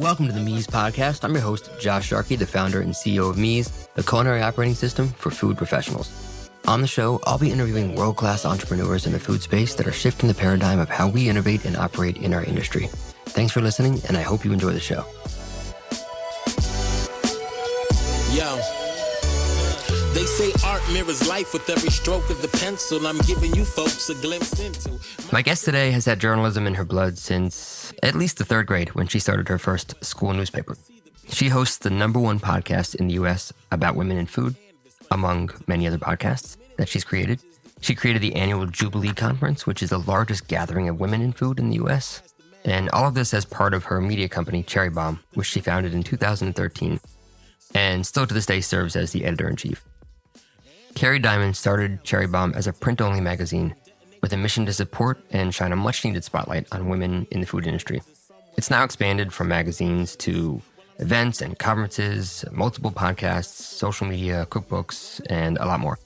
Welcome to the Meez Podcast. I'm your host, Josh Sharkey, the founder and CEO of Meez, the culinary operating system for food professionals. On the show, I'll be interviewing world-class entrepreneurs in the food space that are shifting the paradigm of how we innovate and operate in our industry. Thanks for listening, and I hope you enjoy the show. Yo, they say art mirrors life with every stroke of the pencil. I'm giving you folks a glimpse into. My guest today has had journalism in her blood since at least the third grade when she started her first school newspaper. She hosts the #1 podcast in the U.S. about women in food, among many other podcasts that she's created. She created the annual Jubilee Conference, which is the largest gathering of women in food in the U.S. And all of this as part of her media company, Cherry Bombe, which she founded in 2013, and still to this day serves as the editor-in-chief. Kerry Diamond started Cherry Bombe as a print-only magazine with a mission to support and shine a much-needed spotlight on women in the food industry. It's now expanded from magazines to events and conferences, multiple podcasts, social media, cookbooks, and a lot more.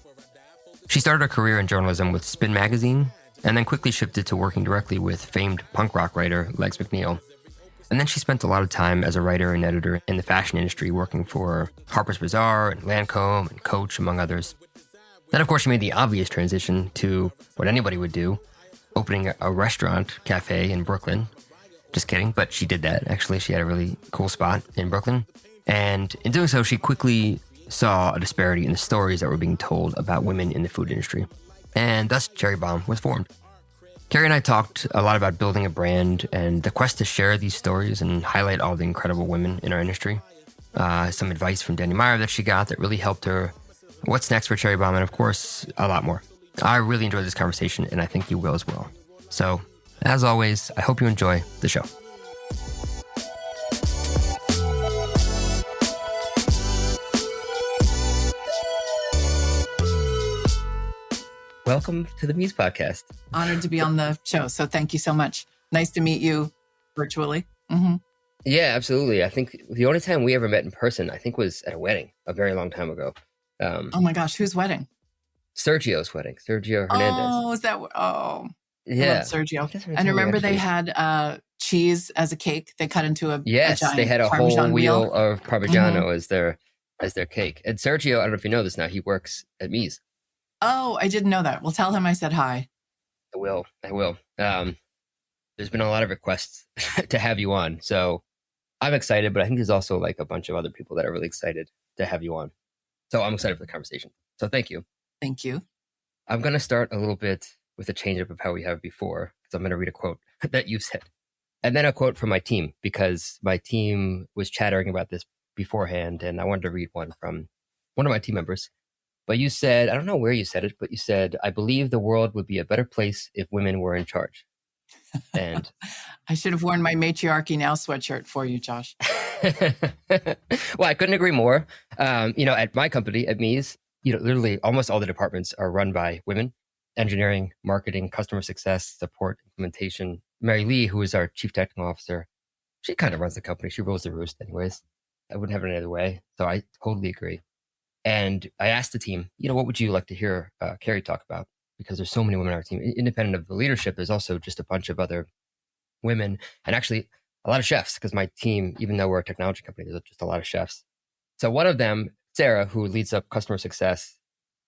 She started her career in journalism with Spin magazine, and then quickly shifted to working directly with famed punk rock writer Legs McNeil. And then she spent a lot of time as a writer and editor in the fashion industry, working for Harper's Bazaar and Lancome and Coach, among others. Then, of course, she made the obvious transition to what anybody would do, opening a restaurant cafe in Brooklyn. Just kidding, but she did that. Actually, she had a really cool spot in Brooklyn. And in doing so, she quickly saw a disparity in the stories that were being told about women in the food industry. And thus, Cherry Bombe was formed. Kerry and I talked a lot about building a brand and the quest to share these stories and highlight all the incredible women in our industry. Some advice from Danny Meyer that she got that really helped her. What's next for Cherry Bombe, and of course, a lot more. I really enjoyed this conversation, and I think you will as well. So, as always, I hope you enjoy the show. Welcome to the Meez Podcast. Honored to be on the show, so thank you so much. Nice to meet you virtually. Mm-hmm. Yeah, absolutely. I think the only time we ever met in person, I think, was at a wedding a very long time ago. Oh my gosh, whose wedding? Sergio's wedding, Sergio Hernandez. Oh, is that? Oh, yeah. I love Sergio. And remember they had cheese as a cake. They cut into a yes, a they had a whole wheel of Parmigiano as their cake. And Sergio, I don't know if you know this now, he works at Meez. Oh, I didn't know that. Well, tell him I said hi. I will. There's been a lot of requests to have you on, so I'm excited. But I think there's also like a bunch of other people that are really excited to have you on. So I'm excited for the conversation. So thank you. Thank you. I'm going to start a little bit with a change up of how we have before, because I'm going to read a quote that you said. And then a quote from my team, because my team was chattering about this beforehand, and I wanted to read one from one of my team members. But you said, I don't know where you said it, but you said, I believe the world would be a better place if women were in charge. And I should have worn my Matriarchy Now sweatshirt for you, Josh. Well, I couldn't agree more. At my company, at Meez, literally almost all the departments are run by women. Engineering, marketing, customer success, support, implementation. Mary Lee, who is our chief technical officer, she kind of runs the company. She rules the roost anyways. I wouldn't have it any other way. So I totally agree. And I asked the team, what would you like to hear Kerry talk about? Because there's so many women on our team. Independent of the leadership, there's also just a bunch of other women, and actually a lot of chefs, because my team, even though we're a technology company, there's just a lot of chefs. So one of them, Sarah, who leads up customer success,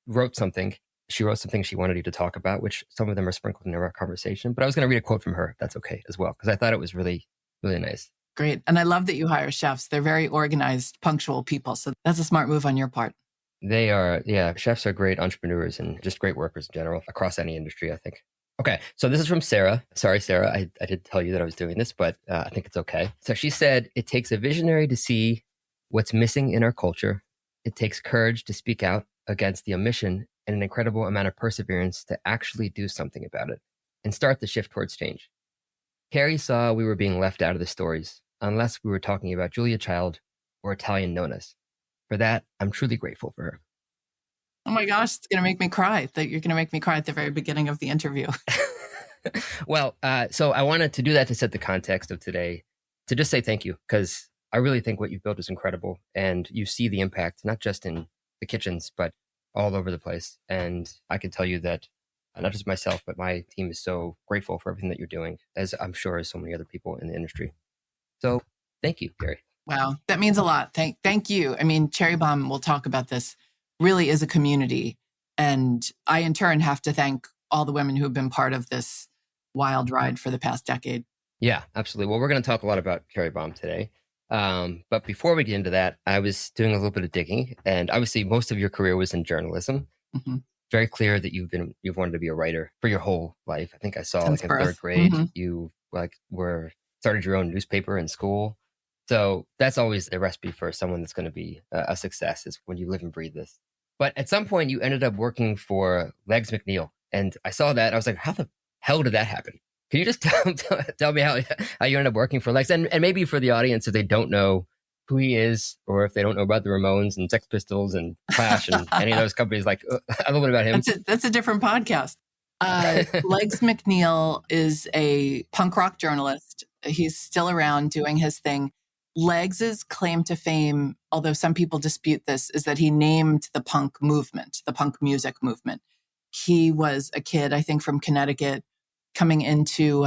wrote something. She wrote something she wanted you to talk about, which some of them are sprinkled in our conversation. But I was going to read a quote from her, if that's okay as well, because I thought it was really, really nice. Great. And I love that you hire chefs. They're very organized, punctual people. So that's a smart move on your part. They are, yeah, chefs are great entrepreneurs and just great workers in general across any industry, I think. Okay, so this is from Sarah. Sorry, Sarah, I did tell you that I was doing this, but I think it's okay. So she said, it takes a visionary to see what's missing in our culture. It takes courage to speak out against the omission and an incredible amount of perseverance to actually do something about it and start the shift towards change. Kerry saw we were being left out of the stories unless we were talking about Julia Child or Italian nonas. For that, I'm truly grateful for her. Oh my gosh, it's going to make me cry. That you're going to make me cry at the very beginning of the interview. Well, so I wanted to do that to set the context of today, to just say thank you, because I really think what you've built is incredible. And you see the impact, not just in the kitchens, but all over the place. And I can tell you that not just myself, but my team is so grateful for everything that you're doing, as I'm sure as so many other people in the industry. So Thank you, Kerry. Wow, that means a lot. Thank you. I mean, Cherry Bombe, we'll talk about this, really is a community. And I, in turn, have to thank all the women who have been part of this wild ride for the past decade. Yeah, absolutely. Well, we're going to talk a lot about Cherry Bombe today. But before we get into that, I was doing a little bit of digging, and obviously most of your career was in journalism. Mm-hmm. Very clear that you've wanted to be a writer for your whole life. I think I saw Since like in birth. third grade, Mm-hmm. you started your own newspaper in school. So that's always a recipe for someone that's going to be a success, is when you live and breathe this. But at some point you ended up working for Legs McNeil. And I saw that. I was like, how the hell did that happen? Can you just tell me how you ended up working for Legs? And maybe for the audience, if they don't know who he is, or if they don't know about the Ramones and Sex Pistols and Clash and any of those companies, like a little bit about him. That's a different podcast. Legs McNeil is a punk rock journalist. He's still around doing his thing. Legs' claim to fame, although some people dispute this, is that he named the punk movement, the punk music movement. He was a kid, I think, from Connecticut, coming into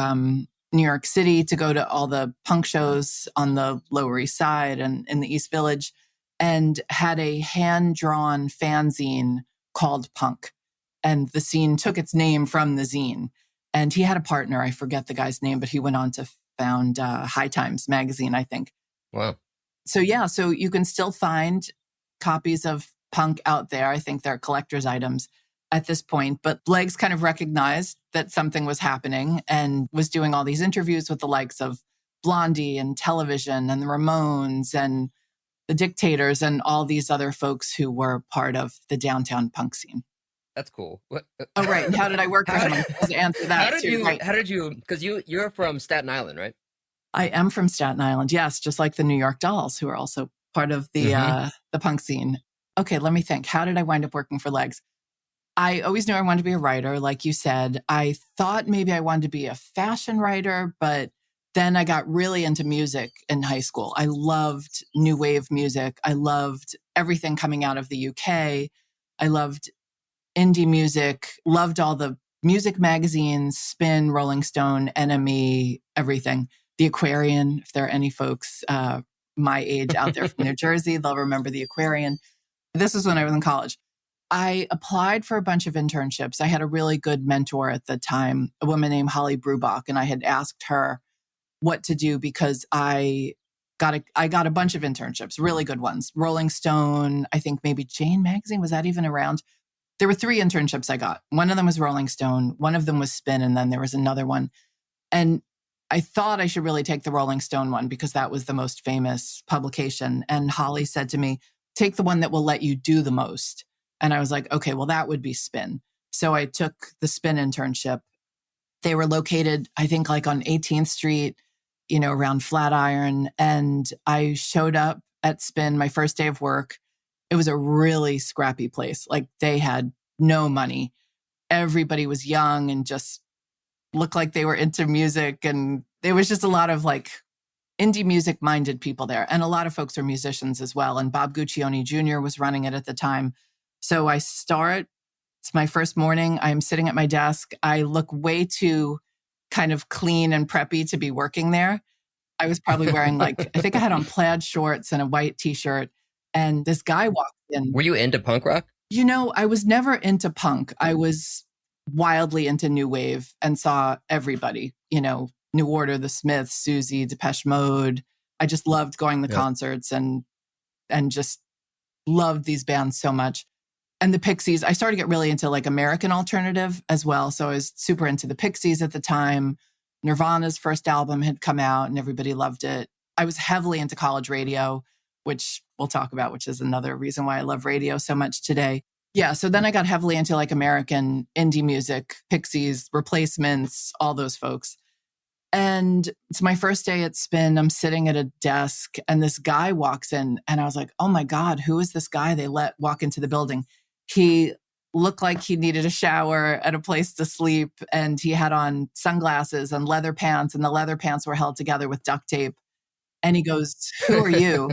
New York City to go to all the punk shows on the Lower East Side and in the East Village, and had a hand-drawn fanzine called Punk. And the zine took its name from the zine. And he had a partner, I forget the guy's name, but he went on to found High Times magazine, I think. Wow. So you can still find copies of Punk out there. I think they're collector's items at this point, but Legs kind of recognized that something was happening and was doing all these interviews with the likes of Blondie and Television and the Ramones and the Dictators and all these other folks who were part of the downtown punk scene. That's cool. What? Oh, right. And how did I work for him? To answer that How did you, because you're from Staten Island, right? I am from Staten Island, yes, just like the New York Dolls, who are also part of the punk scene. Okay, let me think. How did I wind up working for Legs? I always knew I wanted to be a writer, like you said. I thought maybe I wanted to be a fashion writer, but then I got really into music in high school. I loved new wave music. I loved everything coming out of the UK. I loved indie music, loved all the music magazines, Spin, Rolling Stone, NME, everything. The Aquarian, if there are any folks my age out there from New Jersey, they'll remember the Aquarian. This was when I was in college. I applied for a bunch of internships. I had a really good mentor at the time, a woman named Holly Brubach, and I had asked her what to do because I got a bunch of internships, really good ones. Rolling Stone, I think maybe Jane Magazine, was that even around? There were 3 internships I got. One of them was Rolling Stone, one of them was Spin, and then there was another one. And I thought I should really take the Rolling Stone one because that was the most famous publication. And Holly said to me, take the one that will let you do the most. And I was like, okay, well, that would be Spin. So I took the Spin internship. They were located, I think, like on 18th Street, around Flatiron. And I showed up at Spin my first day of work. It was a really scrappy place. Like, they had no money. Everybody was young and just looked like they were into music. And there was just a lot of like indie music minded people there. And a lot of folks are musicians as well. And Bob Guccione Jr. was running it at the time. So I start, it's my first morning. I'm sitting at my desk. I look way too kind of clean and preppy to be working there. I was probably wearing I think I had on plaid shorts and a white t-shirt. And this guy walked in. Were you into punk rock? I was never into punk. I was wildly into new wave and saw everybody, New Order, The Smiths, Susie, Depeche Mode. I just loved going to concerts and just loved these bands so much. And the Pixies, I started to get really into like American alternative as well. So I was super into the Pixies at the time. Nirvana's first album had come out and everybody loved it. I was heavily into college radio, which we'll talk about, which is another reason why I love radio so much today. Yeah, so then I got heavily into like American indie music, Pixies, Replacements, all those folks. And it's my first day at Spin. I'm sitting at a desk and this guy walks in and I was like, oh my God, who is this guy they let walk into the building? He looked like he needed a shower and a place to sleep. And he had on sunglasses and leather pants, and the leather pants were held together with duct tape. And he goes, who are you?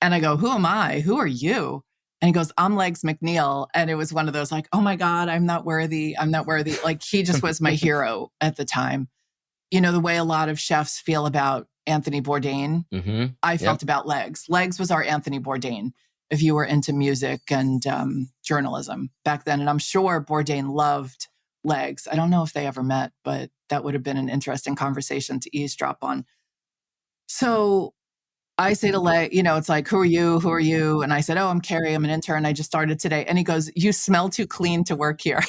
And I go, who am I? Who are you? And he goes, I'm Legs McNeil. And it was one of those like, oh my God, I'm not worthy. I'm not worthy. Like, he just was my hero at the time. the way a lot of chefs feel about Anthony Bourdain, I felt about Legs. Legs was our Anthony Bourdain, if you were into music and journalism back then. And I'm sure Bourdain loved Legs. I don't know if they ever met, but that would have been an interesting conversation to eavesdrop on. So I say to Leg, it's like, who are you? Who are you? And I said, oh, I'm Kerry. I'm an intern. I just started today. And he goes, you smell too clean to work here.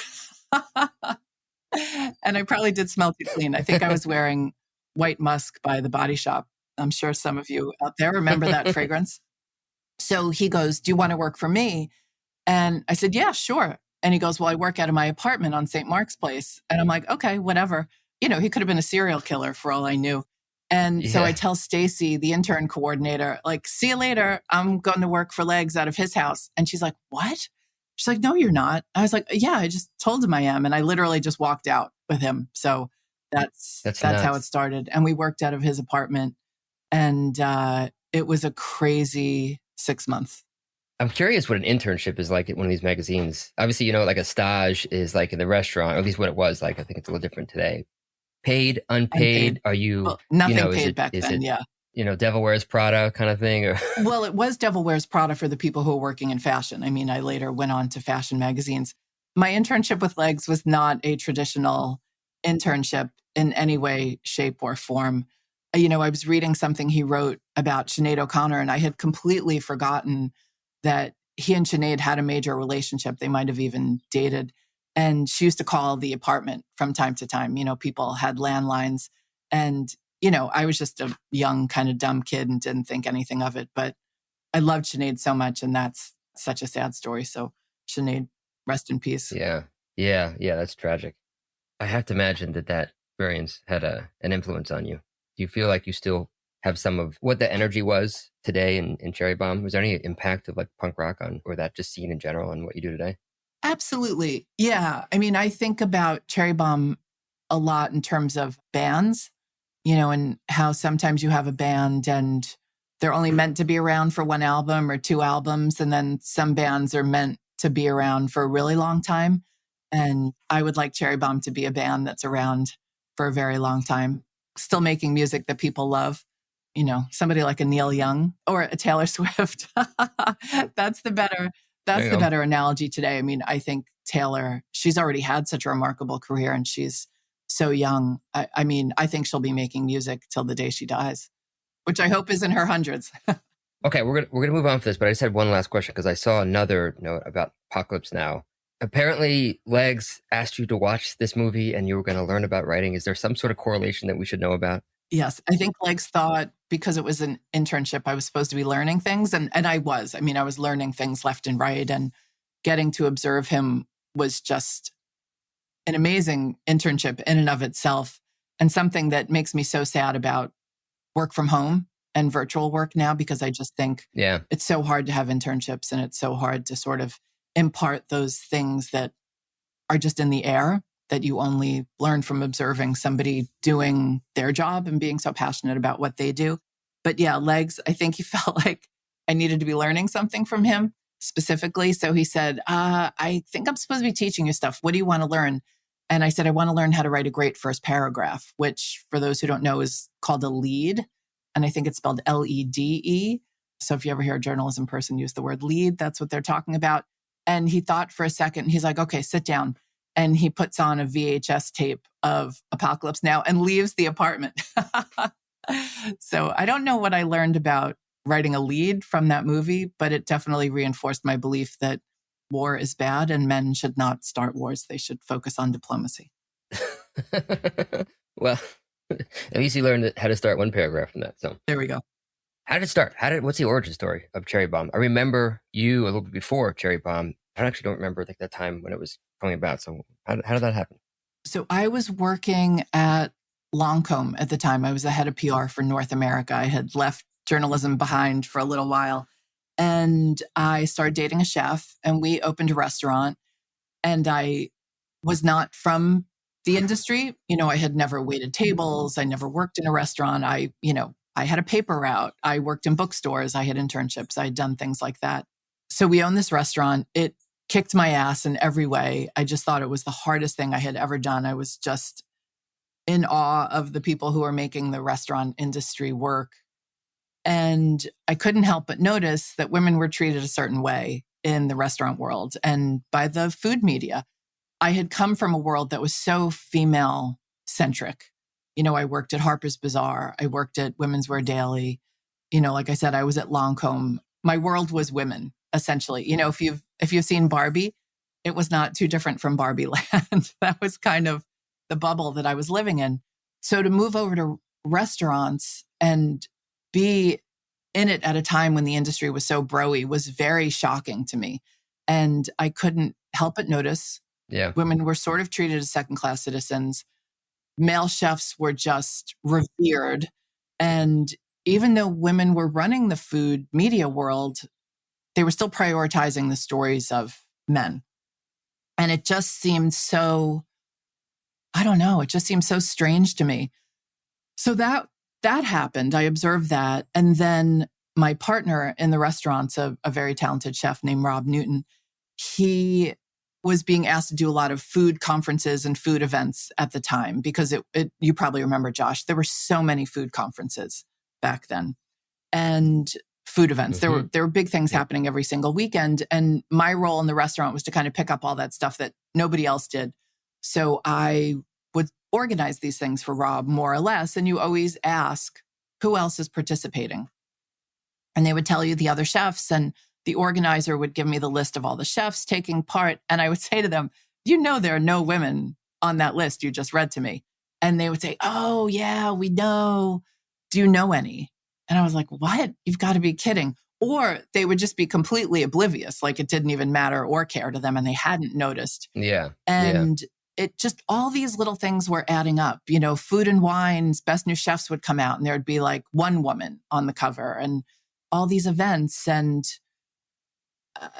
And I probably did smell too clean. I think I was wearing White Musk by The Body Shop. I'm sure some of you out there remember that fragrance. So he goes, do you want to work for me? And I said, yeah, sure. And he goes, well, I work out of my apartment on St. Mark's Place. And I'm like, okay, whatever. He could have been a serial killer for all I knew. And so I tell Stacy, the intern coordinator, like, see you later. I'm going to work for Legs out of his house. And she's like, what? She's like, no, you're not. I was like, yeah, I just told him I am. And I literally just walked out with him. So that's how it started. And we worked out of his apartment. And it was a crazy 6 months. I'm curious what an internship is like at one of these magazines. Obviously, like a stage is like in the restaurant, or at least what it was like. I think it's a little different today. Paid, unpaid? Are you... Well, nothing paid back then, yeah. Devil Wears Prada kind of thing? Or Well, it was Devil Wears Prada for the people who were working in fashion. I mean, I later went on to fashion magazines. My internship with Legs was not a traditional internship in any way, shape, or form. I was reading something he wrote about Sinead O'Connor, and I had completely forgotten that he and Sinead had a major relationship. They might have even dated. And she used to call the apartment from time to time. People had landlines. And, I was just a young, kind of dumb kid and didn't think anything of it. But I loved Sinead so much. And that's such a sad story. So Sinead, rest in peace. Yeah, that's tragic. I have to imagine that experience had an influence on you. Do you feel like you still have some of what the energy was today in Cherry Bombe? Was there any impact of like punk rock on, or that just scene in general on what you do today? Absolutely. Yeah. I mean, I think about Cherry Bombe a lot in terms of bands, and how sometimes you have a band and they're only meant to be around for one album or two albums. And then some bands are meant to be around for a really long time. And I would like Cherry Bombe to be a band that's around for a very long time, still making music that people love. Somebody like a Neil Young or a Taylor Swift. That's the better analogy today. I mean, I think Taylor, she's already had such a remarkable career and she's so young. I mean, I think she'll be making music till the day she dies, which I hope is in her hundreds. Okay, we're gonna move on for this, but I just had one last question because I saw another note about Apocalypse Now. Apparently, Legs asked you to watch this movie and you were going to learn about writing. Is there some sort of correlation that we should know about? Yes, I think Legs thought because it was an internship, I was supposed to be learning things. And I was. I mean, I was learning things left and right. And getting to observe him was just an amazing internship in and of itself. And something that makes me so sad about work from home and virtual work now, because I just think it's so hard to have internships and it's so hard to sort of impart those things that are just in the air that you only learn from observing somebody doing their job and being so passionate about what they do. But yeah, Legs, I think he felt like I needed to be learning something from him specifically. So he said, I think I'm supposed to be teaching you stuff. What do you want to learn? And I said, I want to learn how to write a great first paragraph, which for those who don't know is called a lead. And I think it's spelled L-E-D-E. So if you ever hear a journalism person use the word lead, that's what they're talking about. And he thought for a second, he's like, okay, sit down. And he puts on a VHS tape of Apocalypse Now and leaves the apartment. So I don't know what I learned about writing a lead from that movie, but it definitely reinforced my belief that war is bad and men should not start wars. They should focus on diplomacy. Well, at least you learned how to start one paragraph from that. So there we go. How did it start? What's the origin story of Cherry Bombe? I remember you a little bit before Cherry Bombe. I actually don't remember like that time when it was coming about. So how did that happen? So I was working at Lancome at the time. I was the head of PR for North America. I had left journalism behind for a little while. And I started dating a chef and we opened a restaurant. And I was not from the industry. I had never waited tables. I never worked in a restaurant. I had a paper route. I worked in bookstores. I had internships. I had done things like that. So we owned this restaurant. It kicked my ass in every way. I just thought it was the hardest thing I had ever done. I was just in awe of the people who are making the restaurant industry work. And I couldn't help but notice that women were treated a certain way in the restaurant world and by the food media. I had come from a world that was so female centric. I worked at Harper's Bazaar. I worked at Women's Wear Daily. Like I said, I was at Lancome. My world was women, essentially. If you've seen Barbie, it was not too different from Barbie Land. That was kind of the bubble that I was living in. So to move over to restaurants and be in it at a time when the industry was so broy was very shocking to me. And I couldn't help but notice women were sort of treated as second-class citizens. Male chefs were just revered. And even though women were running the food media world, they were still prioritizing the stories of men. And it just seemed so, I don't know, it just seemed so strange to me. So that happened. I observed that. And then my partner in the restaurants, a very talented chef named Rob Newton, he was being asked to do a lot of food conferences and food events at the time because you probably remember, Josh, there were so many food conferences back then and food events. Mm-hmm. There were big things happening every single weekend. And my role in the restaurant was to kind of pick up all that stuff that nobody else did. So I would organize these things for Rob more or less. And you always ask, who else is participating? And they would tell you the other chefs, and the organizer would give me the list of all the chefs taking part. And I would say to them, there are no women on that list you just read to me. And they would say, oh yeah, we know. Do you know any? And I was like, what? You've got to be kidding. Or they would just be completely oblivious, like it didn't even matter or care to them and they hadn't noticed. Yeah. And it just, all these little things were adding up. Food and Wine's Best New Chefs would come out and there'd be like one woman on the cover and all these events. And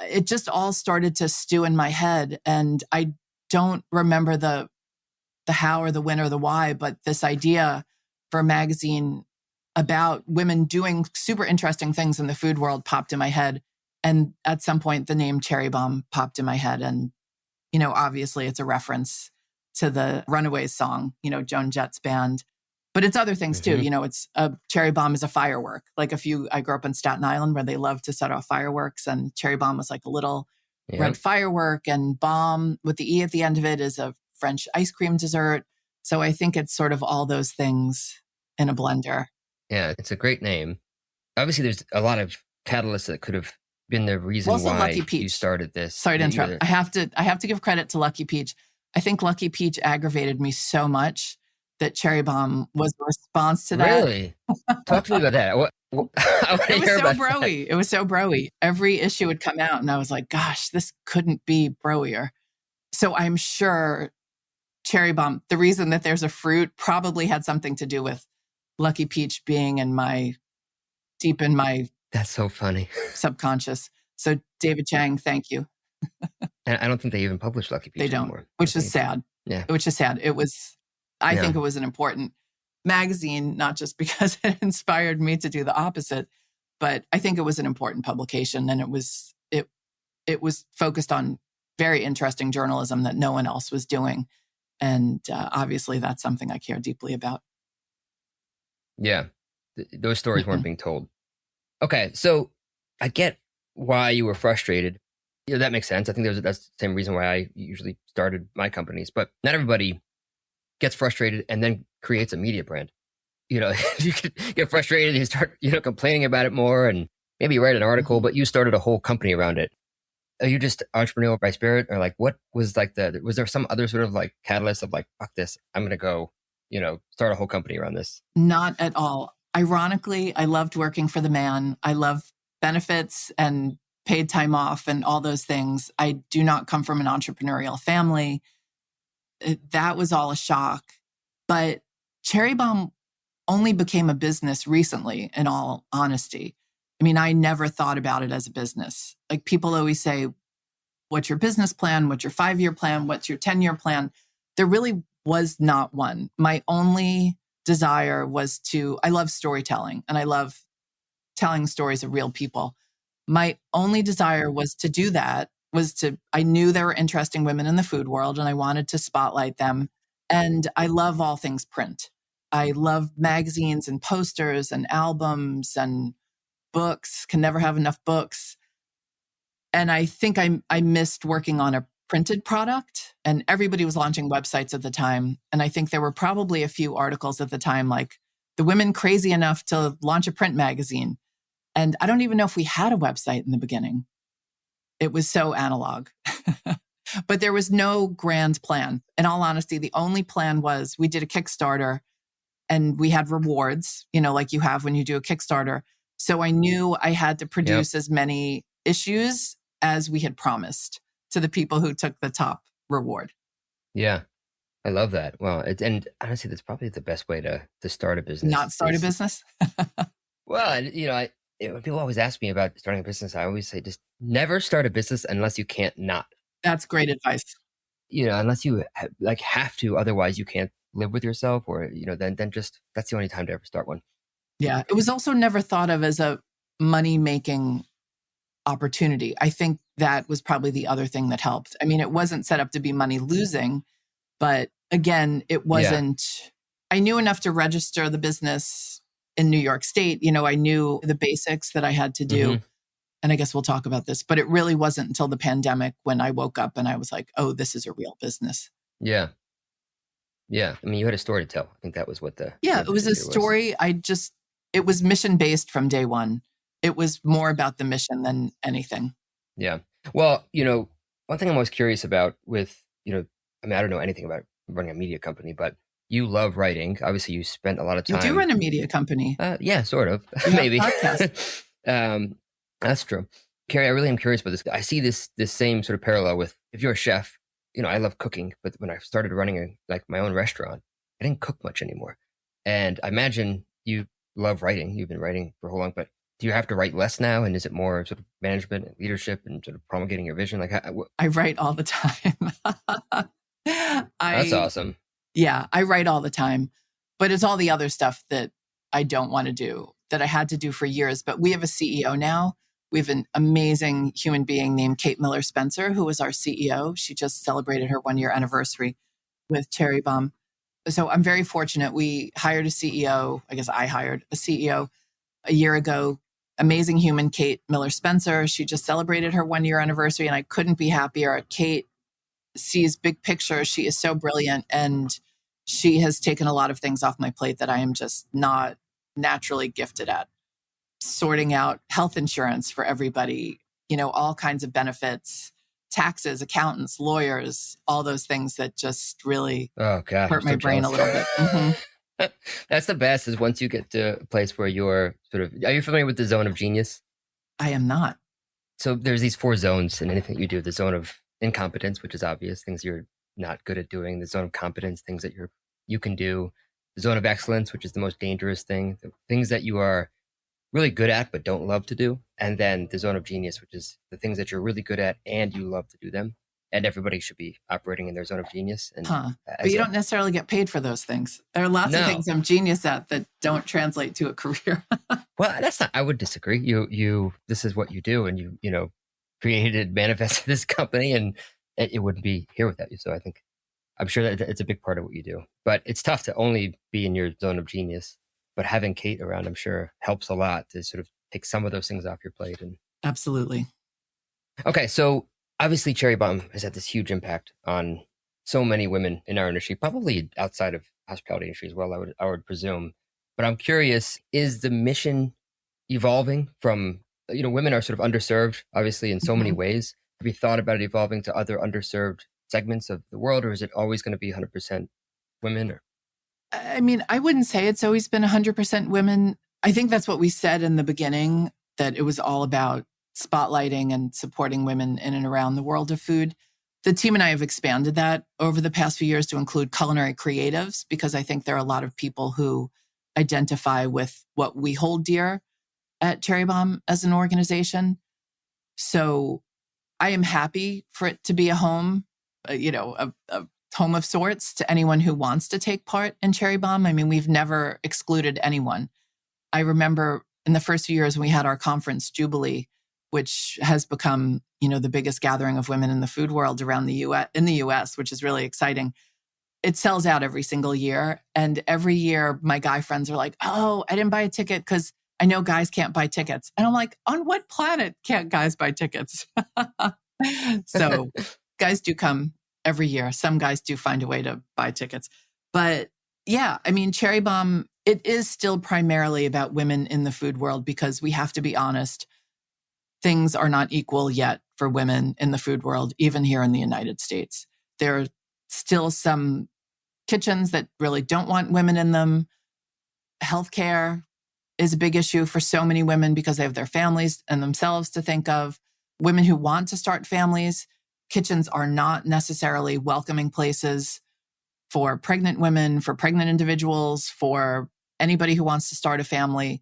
it just all started to stew in my head. And I don't remember the how or the when or the why, but this idea for a magazine about women doing super interesting things in the food world popped in my head. And at some point, the name Cherry Bombe popped in my head. And, obviously it's a reference to the Runaways song, Joan Jett's band. But it's other things too. It's a cherry bomb is a firework. Like I grew up in Staten Island where they love to set off fireworks, and cherry bomb was like a little red firework, and bomb with the E at the end of it is a French ice cream dessert. So I think it's sort of all those things in a blender. Yeah, it's a great name. Obviously, there's a lot of catalysts that could have been the reason why you started this. Sorry to interrupt. I have to give credit to Lucky Peach. I think Lucky Peach aggravated me so much that Cherry Bombe was a response to that. Really? Talk to me about that. It was so broy. It was so broy. Every issue would come out and I was like, gosh, this couldn't be broier. So I'm sure Cherry Bombe, the reason that there's a fruit probably had something to do with Lucky Peach being deep in my That's so funny. subconscious. So David Chang, thank you. And I don't think they even publish Lucky Peach anymore. They don't, which is sad. Yeah. Which is sad. I think it was an important magazine, not just because it inspired me to do the opposite, but I think it was an important publication, and it was focused on very interesting journalism that no one else was doing. And obviously that's something I care deeply about. Yeah. Those stories weren't being told. Okay. So I get why you were frustrated. That makes sense. I think that's the same reason why I usually started my companies, but not everybody gets frustrated and then creates a media brand. You could get frustrated, you start, complaining about it more, and maybe you write an article, but you started a whole company around it. Are you just entrepreneurial by spirit, or like what was like was there some other sort of like catalyst of like, fuck this, I'm going to go, start a whole company around this? Not at all. Ironically, I loved working for the man. I love benefits and paid time off and all those things. I do not come from an entrepreneurial family. That was all a shock. But Cherry Bombe only became a business recently, in all honesty. I mean, I never thought about it as a business. Like, people always say, what's your business plan? What's your 5-year plan? What's your 10-year plan? There really was not one. My only desire was I love storytelling and I love telling stories of real people. My only desire was to do that, I knew there were interesting women in the food world and I wanted to spotlight them And I love all things print. I love magazines and posters and albums and books, can never have enough books. And I think I missed working on a printed product, and everybody was launching websites at the time. And I think there were probably a few articles at the time, like the women crazy enough to launch a print magazine. And I don't even know if we had a website in the beginning. It was so analog. But there was no grand plan. In all honesty, the only plan was we did a Kickstarter and we had rewards, like you have when you do a Kickstarter. So I knew I had to produce as many issues as we had promised to the people who took the top reward. Yeah. I love that. Well, and honestly, that's probably the best way to start a business. Not start a business? Well, when people always ask me about starting a business, I always say just never start a business unless you can't not. That's great advice. Unless you have to, otherwise you can't live with yourself, or then just that's the only time to ever start one. Yeah, it was also never thought of as a money-making opportunity. I think that was probably the other thing that helped. I mean, it wasn't set up to be money losing, but again, it wasn't. I knew enough to register the business in New York State. I knew the basics that I had to do. Mm-hmm. And I guess we'll talk about this, but it really wasn't until the pandemic when I woke up and I was like, oh, this is a real business. Yeah. Yeah. I mean, you had a story to tell. I think that was what it was a story. It was mission-based from day one. It was more about the mission than anything. Yeah. Well, one thing I'm always curious about with, I don't know anything about running a media company, but you love writing. Obviously, you spent a lot of time. You do run a media company. Yeah, sort of. Maybe. That's true. Kerry, I really am curious about this. I see this same sort of parallel with, if you're a chef, I love cooking, but when I started running my own restaurant, I didn't cook much anymore. And I imagine you love writing. You've been writing for how long, but do you have to write less now? And is it more sort of management and leadership and sort of promulgating your vision? I write all the time. That's awesome. Yeah, I write all the time, but it's all the other stuff that I don't want to do that I had to do for years. But we have a CEO now. We have an amazing human being named Kate Miller-Spencer, who was our CEO. She just celebrated her 1-year anniversary with Cherry Bombe. So I'm very fortunate. We hired a CEO. I guess I hired a CEO a year ago. Amazing human, Kate Miller-Spencer. She just celebrated her 1-year anniversary, and I couldn't be happier. Kate sees big picture. She is so brilliant, and she has taken a lot of things off my plate that I am just not naturally gifted at. Sorting out health insurance for everybody, all kinds of benefits, taxes, accountants, lawyers, all those things that just really hurt my brain a little bit. Mm-hmm. That's the best, is once you get to a place where you're are you familiar with the zone of genius? I am not. So there's these 4 zones in anything you do. The zone of incompetence, which is obvious, things you're not good at doing. The zone of competence, things that you can do. The zone of excellence, which is the most dangerous thing. The things that you are really good at but don't love to do. And then the zone of genius, which is the things that you're really good at and you love to do them. And everybody should be operating in their zone of genius. And but you don't necessarily get paid for those things. There are lots of things I'm genius at that don't translate to a career. Well, that's not, I would disagree. This is what you do, and you created, manifested this company, and it wouldn't be here without you. So I'm sure that it's a big part of what you do, but it's tough to only be in your zone of genius. But having Kate around, I'm sure, helps a lot to sort of take some of those things off your plate. And absolutely. Okay, so obviously Cherry Bombe has had this huge impact on so many women in our industry, probably outside of hospitality industry as well, I would presume. But I'm curious, is the mission evolving from, women are sort of underserved, obviously, in so many ways. Have you thought about it evolving to other underserved segments of the world, or is it always going to be 100% women? Or I mean, I wouldn't say it's always been 100% women. I think that's what we said in the beginning, that it was all about spotlighting and supporting women in and around the world of food. The team and I have expanded that over the past few years to include culinary creatives, because I think there are a lot of people who identify with what we hold dear at Cherry Bombe as an organization. So I am happy for it to be a home, a home of sorts to anyone who wants to take part in Cherry Bombe. I mean, we've never excluded anyone. I remember in the first few years when we had our conference, Jubilee, which has become, the biggest gathering of women in the food world around in the US, which is really exciting. it sells out every single year. And every year my guy friends are like, oh, I didn't buy a ticket because I know guys can't buy tickets. And I'm like, on what planet can't guys buy tickets? So guys do come every year. Some guys do find a way to buy tickets. But yeah, I mean, Cherry Bombe, it is still primarily about women in the food world because we have to be honest, things are not equal yet for women in the food world, even here in the United States. There are still some kitchens that really don't want women in them. Healthcare is a big issue for so many women because they have their families and themselves to think of. Women who want to start families, kitchens are not necessarily welcoming places for pregnant women, for pregnant individuals, for anybody who wants to start a family.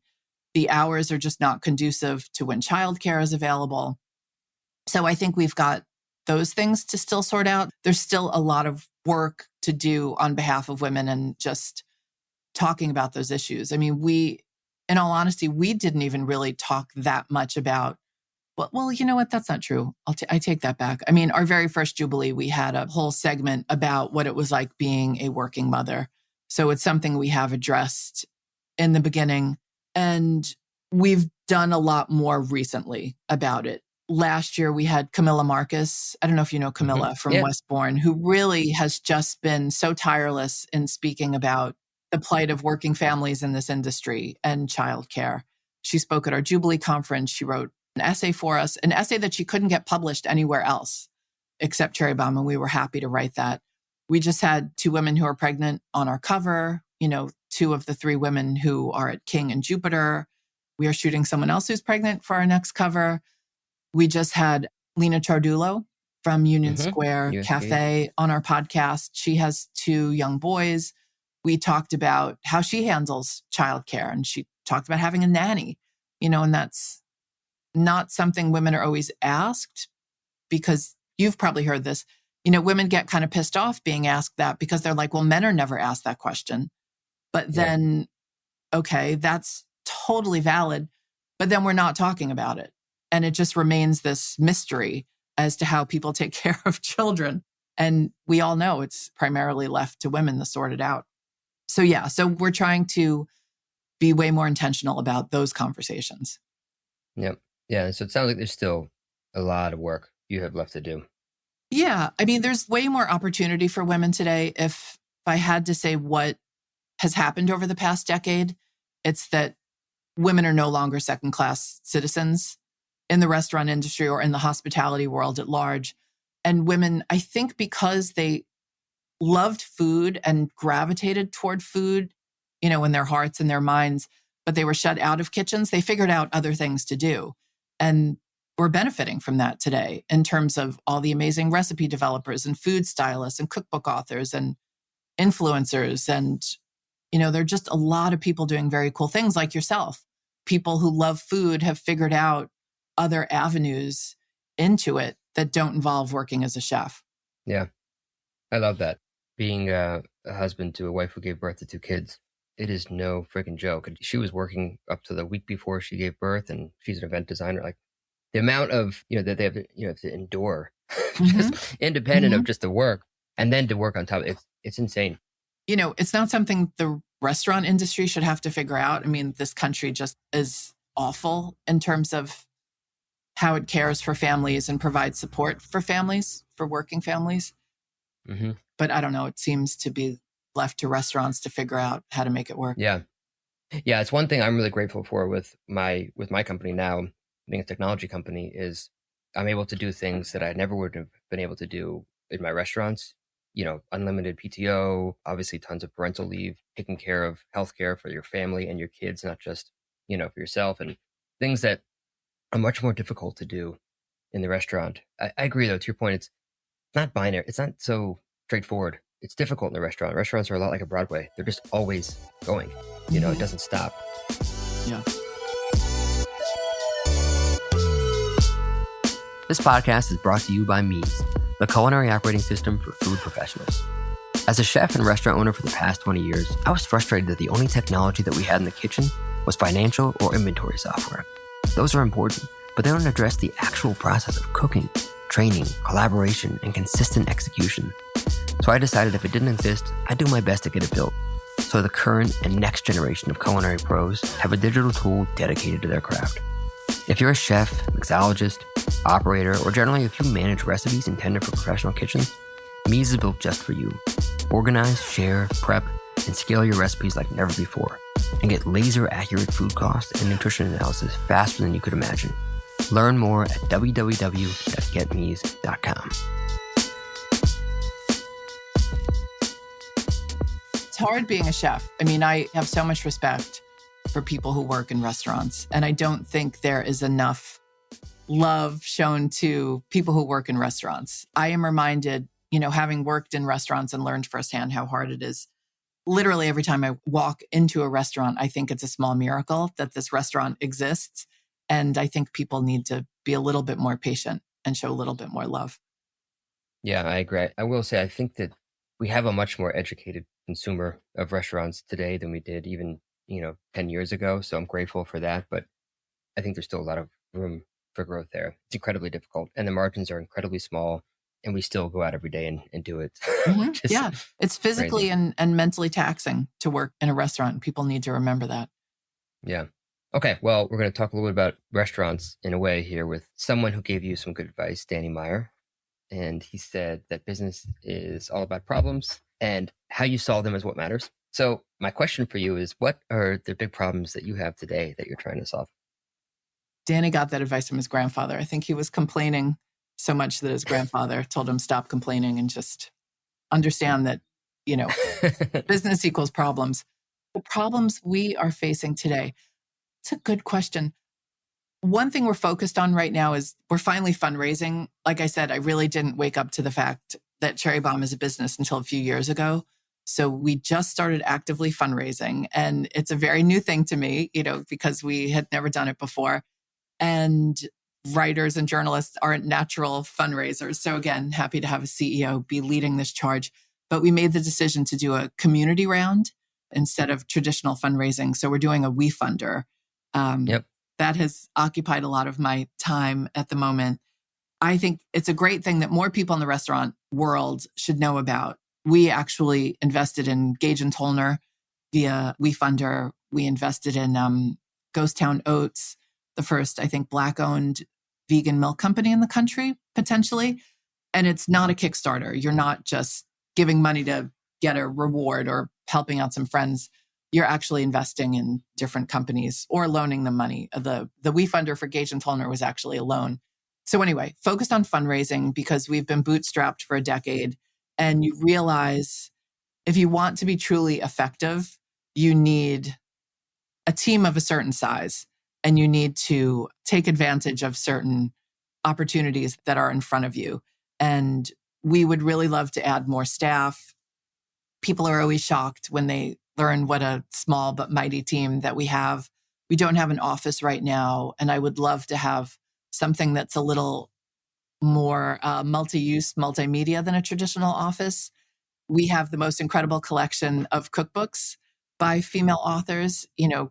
The hours are just not conducive to when childcare is available. So I think we've got those things to still sort out. There's still a lot of work to do on behalf of women and just talking about those issues. I mean, in all honesty, we didn't even really talk that much about, well, you know what? That's not true. I take that back. I mean, our very first Jubilee, we had a whole segment about what it was like being a working mother. So it's something we have addressed in the beginning. And we've done a lot more recently about it. Last year, we had Camilla Marcus. I don't know if you know Camilla from Westbourne, who really has just been so tireless in speaking about the plight of working families in this industry and childcare. She spoke at our Jubilee conference. She wrote an essay for us, an essay that she couldn't get published anywhere else except Cherry Bombe, and we were happy to write that. We just had 2 women who are pregnant on our cover, 2 of the 3 women who are at King and Jupiter. We are shooting someone else who's pregnant for our next cover. We just had Lena Chardullo from Union Square Cafe on our podcast. She has 2 young boys. We talked about how she handles childcare, and she talked about having a nanny, and that's not something women are always asked, because you've probably heard this. Women get kind of pissed off being asked that because they're like, well, men are never asked that question. But then, okay, that's totally valid. But then we're not talking about it. And it just remains this mystery as to how people take care of children. And we all know it's primarily left to women to sort it out. So we're trying to be way more intentional about those conversations. Yep. Yeah. So it sounds like there's still a lot of work you have left to do. Yeah. I mean, there's way more opportunity for women today. If I had to say what has happened over the past decade, it's that women are no longer second-class citizens in the restaurant industry or in the hospitality world at large. And women, I think because they loved food and gravitated toward food, in their hearts and their minds, but they were shut out of kitchens, they figured out other things to do. And we're benefiting from that today in terms of all the amazing recipe developers and food stylists and cookbook authors and influencers. And, there are just a lot of people doing very cool things like yourself. People who love food have figured out other avenues into it that don't involve working as a chef. Yeah. I love that. Being a husband to a wife who gave birth to 2 kids, it is no freaking joke. She was working up to the week before she gave birth, and she's an event designer. Like the amount of, that they have to, have to endure, just independent of just the work, and then to work on top. It's insane. It's not something the restaurant industry should have to figure out. I mean, this country just is awful in terms of how it cares for families and provides support for families, for working families. But I don't know, it seems to be left to restaurants to figure out how to make it work. Yeah. Yeah. It's one thing I'm really grateful for with my company now, being a technology company, is I'm able to do things that I never would have been able to do in my restaurants. Unlimited PTO, obviously tons of parental leave, taking care of healthcare for your family and your kids, not just, for yourself, and things that are much more difficult to do in the restaurant. I agree, though, to your point, it's not binary. It's not so straightforward. It's difficult in the restaurant. Restaurants are a lot like a Broadway. They're just always going. It doesn't stop. Yeah. This podcast is brought to you by Meez, the culinary operating system for food professionals. As a chef and restaurant owner for the past 20 years, I was frustrated that the only technology that we had in the kitchen was financial or inventory software. Those are important, but they don't address the actual process of cooking, training, collaboration, and consistent execution. So I decided if it didn't exist, I'd do my best to get it built. So the current and next generation of culinary pros have a digital tool dedicated to their craft. If you're a chef, mixologist, operator, or generally if you manage recipes intended for professional kitchens, Mies is built just for you. Organize, share, prep, and scale your recipes like never before, and get laser-accurate food cost and nutrition analysis faster than you could imagine. Learn more at www.getmies.com. It's hard being a chef. I mean, I have so much respect for people who work in restaurants, and I don't think there is enough love shown to people who work in restaurants. I am reminded, having worked in restaurants and learned firsthand how hard it is. Literally every time I walk into a restaurant, I think it's a small miracle that this restaurant exists. And I think people need to be a little bit more patient and show a little bit more love. Yeah, I agree. I will say, I think that we have a much more educated consumer of restaurants today than we did even, 10 years ago. So I'm grateful for that. But I think there's still a lot of room for growth there. It's incredibly difficult. And the margins are incredibly small. And we still go out every day and do it. Mm-hmm. Yeah, it's physically and mentally taxing to work in a restaurant. And people need to remember that. Yeah. Okay, well, we're going to talk a little bit about restaurants in a way here with someone who gave you some good advice, Danny Meyer. And he said that business is all about problems and how you solve them is what matters. So my question for you is, what are the big problems that you have today that you're trying to solve? Danny got that advice from his grandfather. I think he was complaining so much that his grandfather told him stop complaining and just understand that, business equals problems. The problems we are facing today. It's a good question. One thing we're focused on right now is we're finally fundraising. Like I said, I really didn't wake up to the fact that Cherry Bombe is a business until a few years ago. So we just started actively fundraising, and it's a very new thing to me, because we had never done it before. And writers and journalists aren't natural fundraisers. So again, happy to have a CEO be leading this charge. But we made the decision to do a community round instead of traditional fundraising. So we're doing a WeFunder. Yep. That has occupied a lot of my time at the moment. I think it's a great thing that more people in the restaurant world should know about. We actually invested in Gage and Tollner via WeFunder. We invested in Ghost Town Oats, the first, I think, Black-owned vegan milk company in the country, potentially. And it's not a Kickstarter. You're not just giving money to get a reward or helping out some friends. You're actually investing in different companies or loaning them money. The WeFunder for Gage and Tollner was actually a loan. So anyway, focused on fundraising because we've been bootstrapped for a decade. And you realize if you want to be truly effective, you need a team of a certain size. And you need to take advantage of certain opportunities that are in front of you. And we would really love to add more staff. People are always shocked when they learn what a small but mighty team that we have. We don't have an office right now. And I would love to have something that's a little more multi-use, multimedia than a traditional office. We have the most incredible collection of cookbooks by female authors,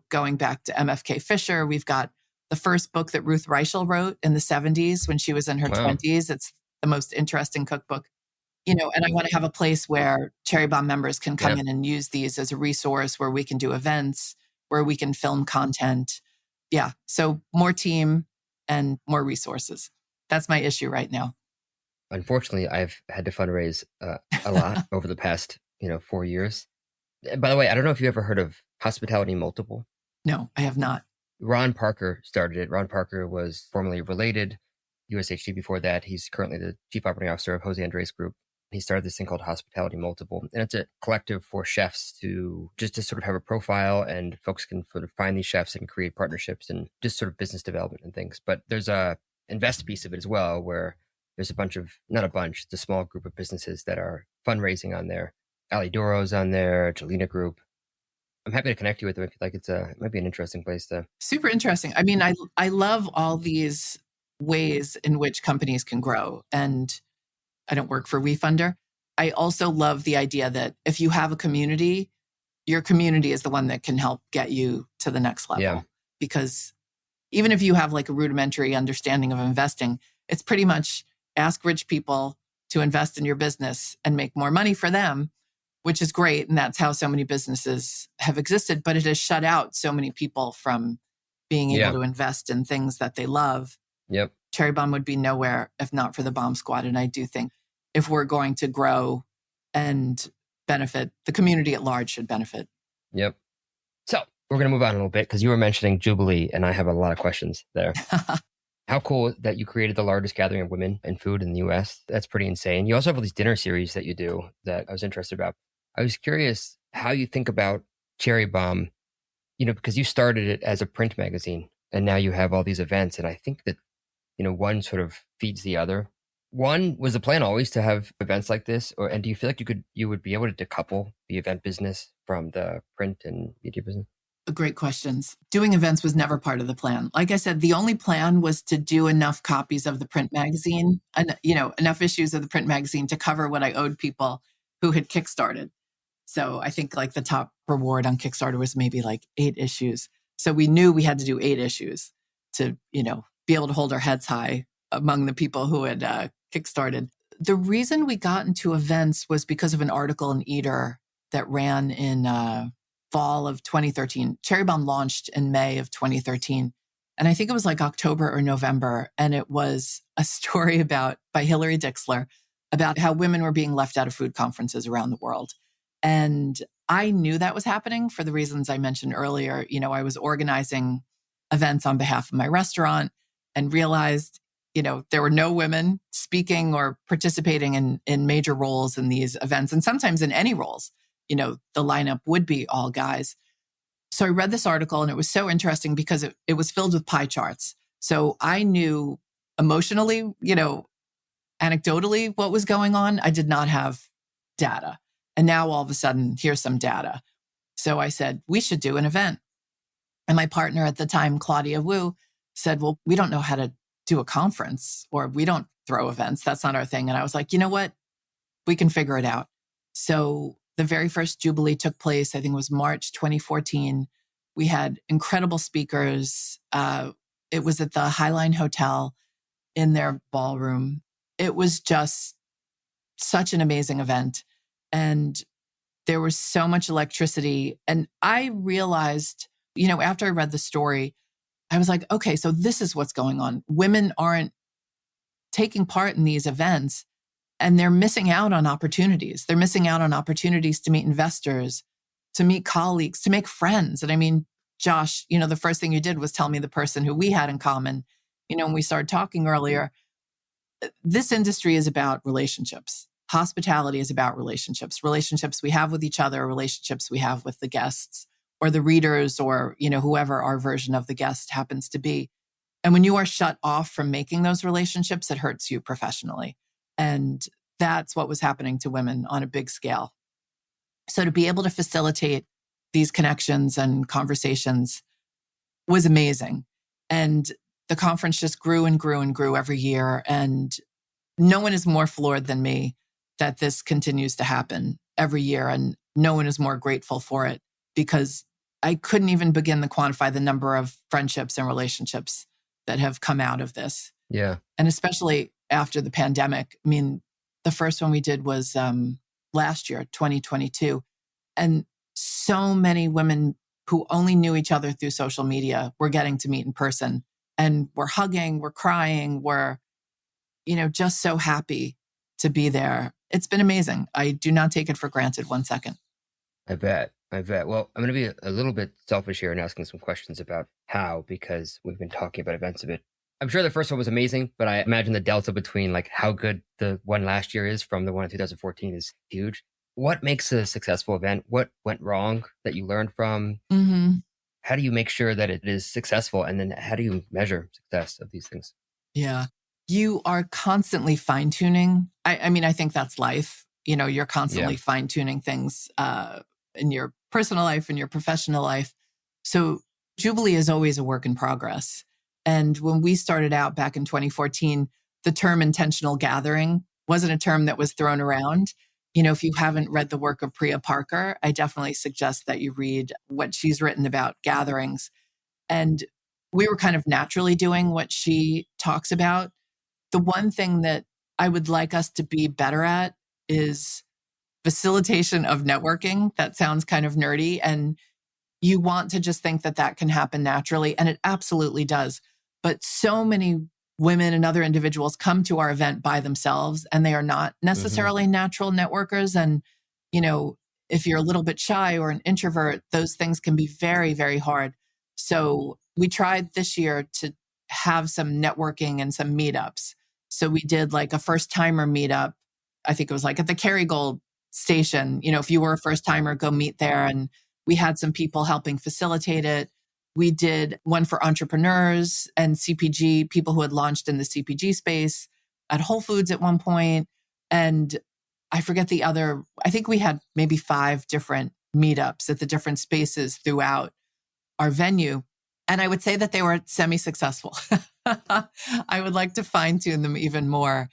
going back to MFK Fisher. We've got the first book that Ruth Reichel wrote in the 70s when she was in her 20s. It's the most interesting cookbook, and I want to have a place where Cherry Bombe members can come in and use these as a resource where we can do events, where we can film content. Yeah. So more team and more resources. That's my issue right now. Unfortunately, I've had to fundraise a lot over the past, 4 years. By the way, I don't know if you ever heard of Hospitality Multiple. No, I have not. Ron Parker started it. Ron Parker was formerly Related, USHG before that. He's currently the Chief Operating Officer of Jose Andres Group. He started this thing called Hospitality Multiple. And it's a collective for chefs to sort of have a profile, and folks can sort of find these chefs and create partnerships and just sort of business development and things. But there's a invest piece of it as well, where there's it's a small group of businesses that are fundraising on there. Ali Doro's on there, Jelena Group. I'm happy to connect you with them if you'd like. It might be an interesting place to. Super interesting. I mean, I love all these ways in which companies can grow. And I don't work for WeFunder. I also love the idea that if you have a community, your community is the one that can help get you to the next level. Yeah. Because even if you have like a rudimentary understanding of investing, it's pretty much ask rich people to invest in your business and make more money for them, which is great. And that's how so many businesses have existed, but it has shut out so many people from being able to invest in things that they love. Yep. Cherry Bombe would be nowhere if not for the Bomb Squad. And I do think if we're going to grow and benefit, the community at large should benefit. Yep. So we're going to move on a little bit because you were mentioning Jubilee and I have a lot of questions there. How cool that you created the largest gathering of women in food in the US. That's pretty insane. You also have all these dinner series that you do that I was interested about. I was curious how you think about Cherry Bombe, because you started it as a print magazine and now you have all these events. And I think that, one sort of feeds the other. One, was the plan always to have events like this? And do you feel like you would be able to decouple the event business from the print and media business? Great questions. Doing events was never part of the plan. Like I said, the only plan was to do enough copies of the print magazine and, enough issues of the print magazine to cover what I owed people who had Kickstarted. So I think like the top reward on Kickstarter was maybe like 8 issues. So we knew we had to do 8 issues to, be able to hold our heads high among the people who had Kickstarted. The reason we got into events was because of an article in Eater that ran in fall of 2013. Cherry Bombe launched in May of 2013. And I think it was like October or November. And it was a story by Hillary Dixler about how women were being left out of food conferences around the world. And I knew that was happening for the reasons I mentioned earlier. I was organizing events on behalf of my restaurant and realized, there were no women speaking or participating in major roles in these events. And sometimes in any roles, the lineup would be all guys. So I read this article and it was so interesting because it was filled with pie charts. So I knew emotionally, anecdotally what was going on. I did not have data. And now all of a sudden, here's some data. So I said, we should do an event. And my partner at the time, Claudia Wu, said, well, we don't know how to do a conference or we don't throw events. That's not our thing. And I was like, you know what? We can figure it out. So the very first Jubilee took place, I think it was March 2014. We had incredible speakers. It was at the Highline Hotel in their ballroom. It was just such an amazing event. And there was so much electricity. And I realized, after I read the story, I was like, okay, so this is what's going on. Women aren't taking part in these events and they're missing out on opportunities. They're missing out on opportunities to meet investors, to meet colleagues, to make friends. And I mean, Josh, the first thing you did was tell me the person who we had in common, when we started talking earlier. This industry is about relationships. Hospitality is about relationships we have with each other, relationships we have with the guests or the readers or, whoever our version of the guest happens to be. And when you are shut off from making those relationships, it hurts you professionally. And that's what was happening to women on a big scale. So to be able to facilitate these connections and conversations was amazing. And the conference just grew and grew and grew every year. And no one is more floored than me that this continues to happen every year. And no one is more grateful for it because I couldn't even begin to quantify the number of friendships and relationships that have come out of this. Yeah. And especially after the pandemic. I mean, the first one we did was last year, 2022. And so many women who only knew each other through social media were getting to meet in person. And we're hugging, we're crying, we're, just so happy to be there. It's been amazing. I do not take it for granted 1 second. I bet. Well, I'm going to be a little bit selfish here and asking some questions about how, because we've been talking about events a bit. I'm sure the first one was amazing, but I imagine the delta between like how good the one last year is from the one in 2014 is huge. What makes a successful event? What went wrong that you learned from? Mm-hmm. How do you make sure that it is successful? And then how do you measure success of these things? Yeah. You are constantly fine-tuning. I mean, I think that's life. You're constantly fine-tuning things in your personal life, in your professional life. So Jubilee is always a work in progress. And when we started out back in 2014, the term intentional gathering wasn't a term that was thrown around. If you haven't read the work of Priya Parker, I definitely suggest that you read what she's written about gatherings. And we were kind of naturally doing what she talks about. The one thing that I would like us to be better at is facilitation of networking. That sounds kind of nerdy. And you want to just think that that can happen naturally. And it absolutely does. But so many women and other individuals come to our event by themselves and they are not necessarily natural networkers. And, you know, if you're a little bit shy or an introvert, those things can be very, very hard. So we tried this year to have some networking and some meetups. So we did like a first timer meetup. I think it was like at the Kerrygold station. You know, if you were a first timer, go meet there. And we had some people helping facilitate it. We did one for entrepreneurs and CPG, people who had launched in the CPG space at Whole Foods at one point. And I forget the other, I think we had maybe 5 different meetups at the different spaces throughout our venue. And I would say that they were semi-successful. I would like to fine tune them even more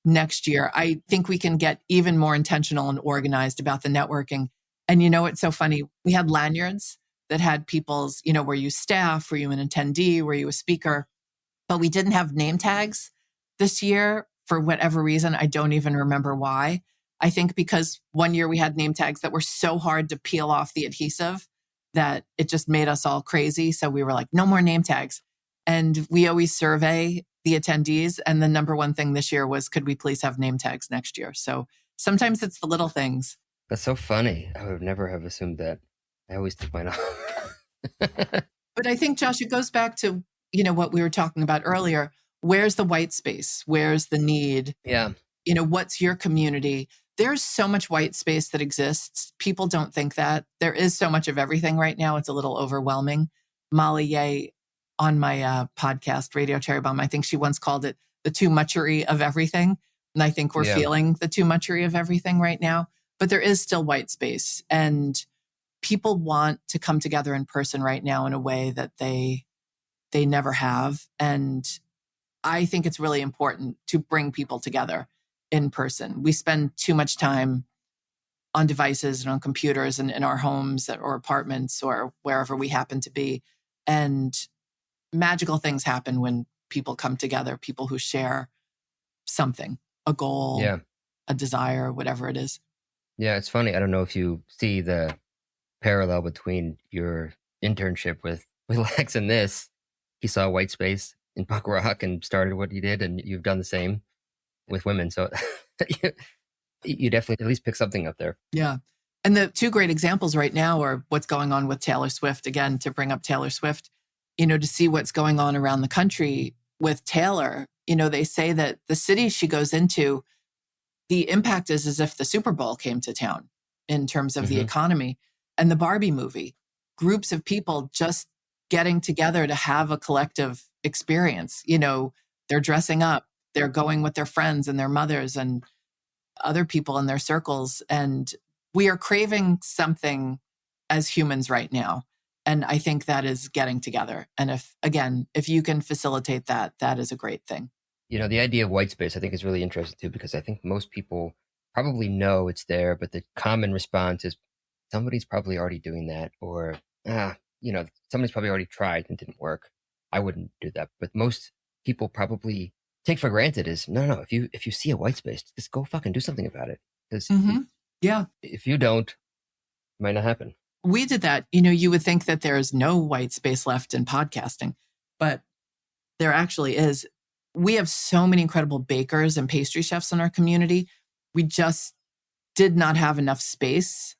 next year. I think we can get even more intentional and organized about the networking. And you know, it's so funny. We had lanyards that had people's, you know, were you staff? Were you an attendee? Were you a speaker? But we didn't have name tags this year for whatever reason. I don't even remember why. I think because one year we had name tags that were so hard to peel off the adhesive that it just made us all crazy. So we were like, no more name tags. And we always survey the attendees. And the number one thing this year was, could we please have name tags next year? So sometimes it's the little things. That's so funny. I would never have assumed that. I always took mine off. But I think, Josh, it goes back to, you know, what we were talking about earlier. Where's the white space? Where's the need? Yeah. You know, what's your community? There's so much white space that exists. People don't think that. There is so much of everything right now. It's a little overwhelming. Molly Ye on my podcast, Radio Cherry Bombe, I think she once called it the too muchery of everything. And I think we're feeling the too muchery of everything right now. But there is still white space. And people want to come together in person right now in a way that they never have. And I think it's really important to bring people together in person. We spend too much time on devices and on computers and in our homes or apartments or wherever we happen to be. And magical things happen when people come together, people who share something, a goal, a desire, whatever it is. Yeah, it's funny. I don't know if you see the parallel between your internship with Lex and this. He saw white space in punk rock and started what he did, and you've done the same with women. So you definitely at least pick something up there. Yeah. And the 2 great examples right now are what's going on with Taylor Swift. Again, to bring up Taylor Swift, you know, to see what's going on around the country with Taylor. You know, they say that the city she goes into, the impact is as if the Super Bowl came to town in terms of the economy. And the Barbie movie, groups of people just getting together to have a collective experience. You know, they're dressing up, they're going with their friends and their mothers and other people in their circles. And we are craving something as humans right now. And I think that is getting together. And if you can facilitate that, that is a great thing. You know, the idea of white space, I think, is really interesting too, because I think most people probably know it's there, but the common response is somebody's probably already doing that, or, you know, somebody's probably already tried and didn't work. I wouldn't do that. But most people probably take for granted is, no, if you see a white space, just go fucking do something about it. Because if you don't, it might not happen. We did that. You know, you would think that there's no white space left in podcasting, but there actually is. We have so many incredible bakers and pastry chefs in our community. We just did not have enough space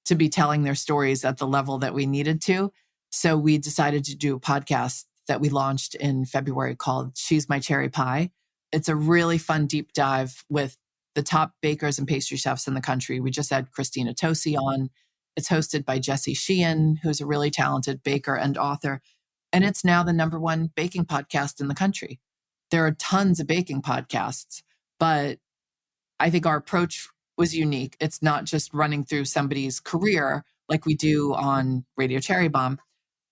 to be telling their stories at the level that we needed to. So we decided to do a podcast that we launched in February called She's My Cherry Pie. It's a really fun deep dive with the top bakers and pastry chefs in the country. We just had Christina Tosi on. It's hosted by Jessie Sheehan, who's a really talented baker and author. And it's now the #1 baking podcast in the country. There are tons of baking podcasts, but I think our approach was unique. It's not just running through somebody's career like we do on Radio Cherry Bombe,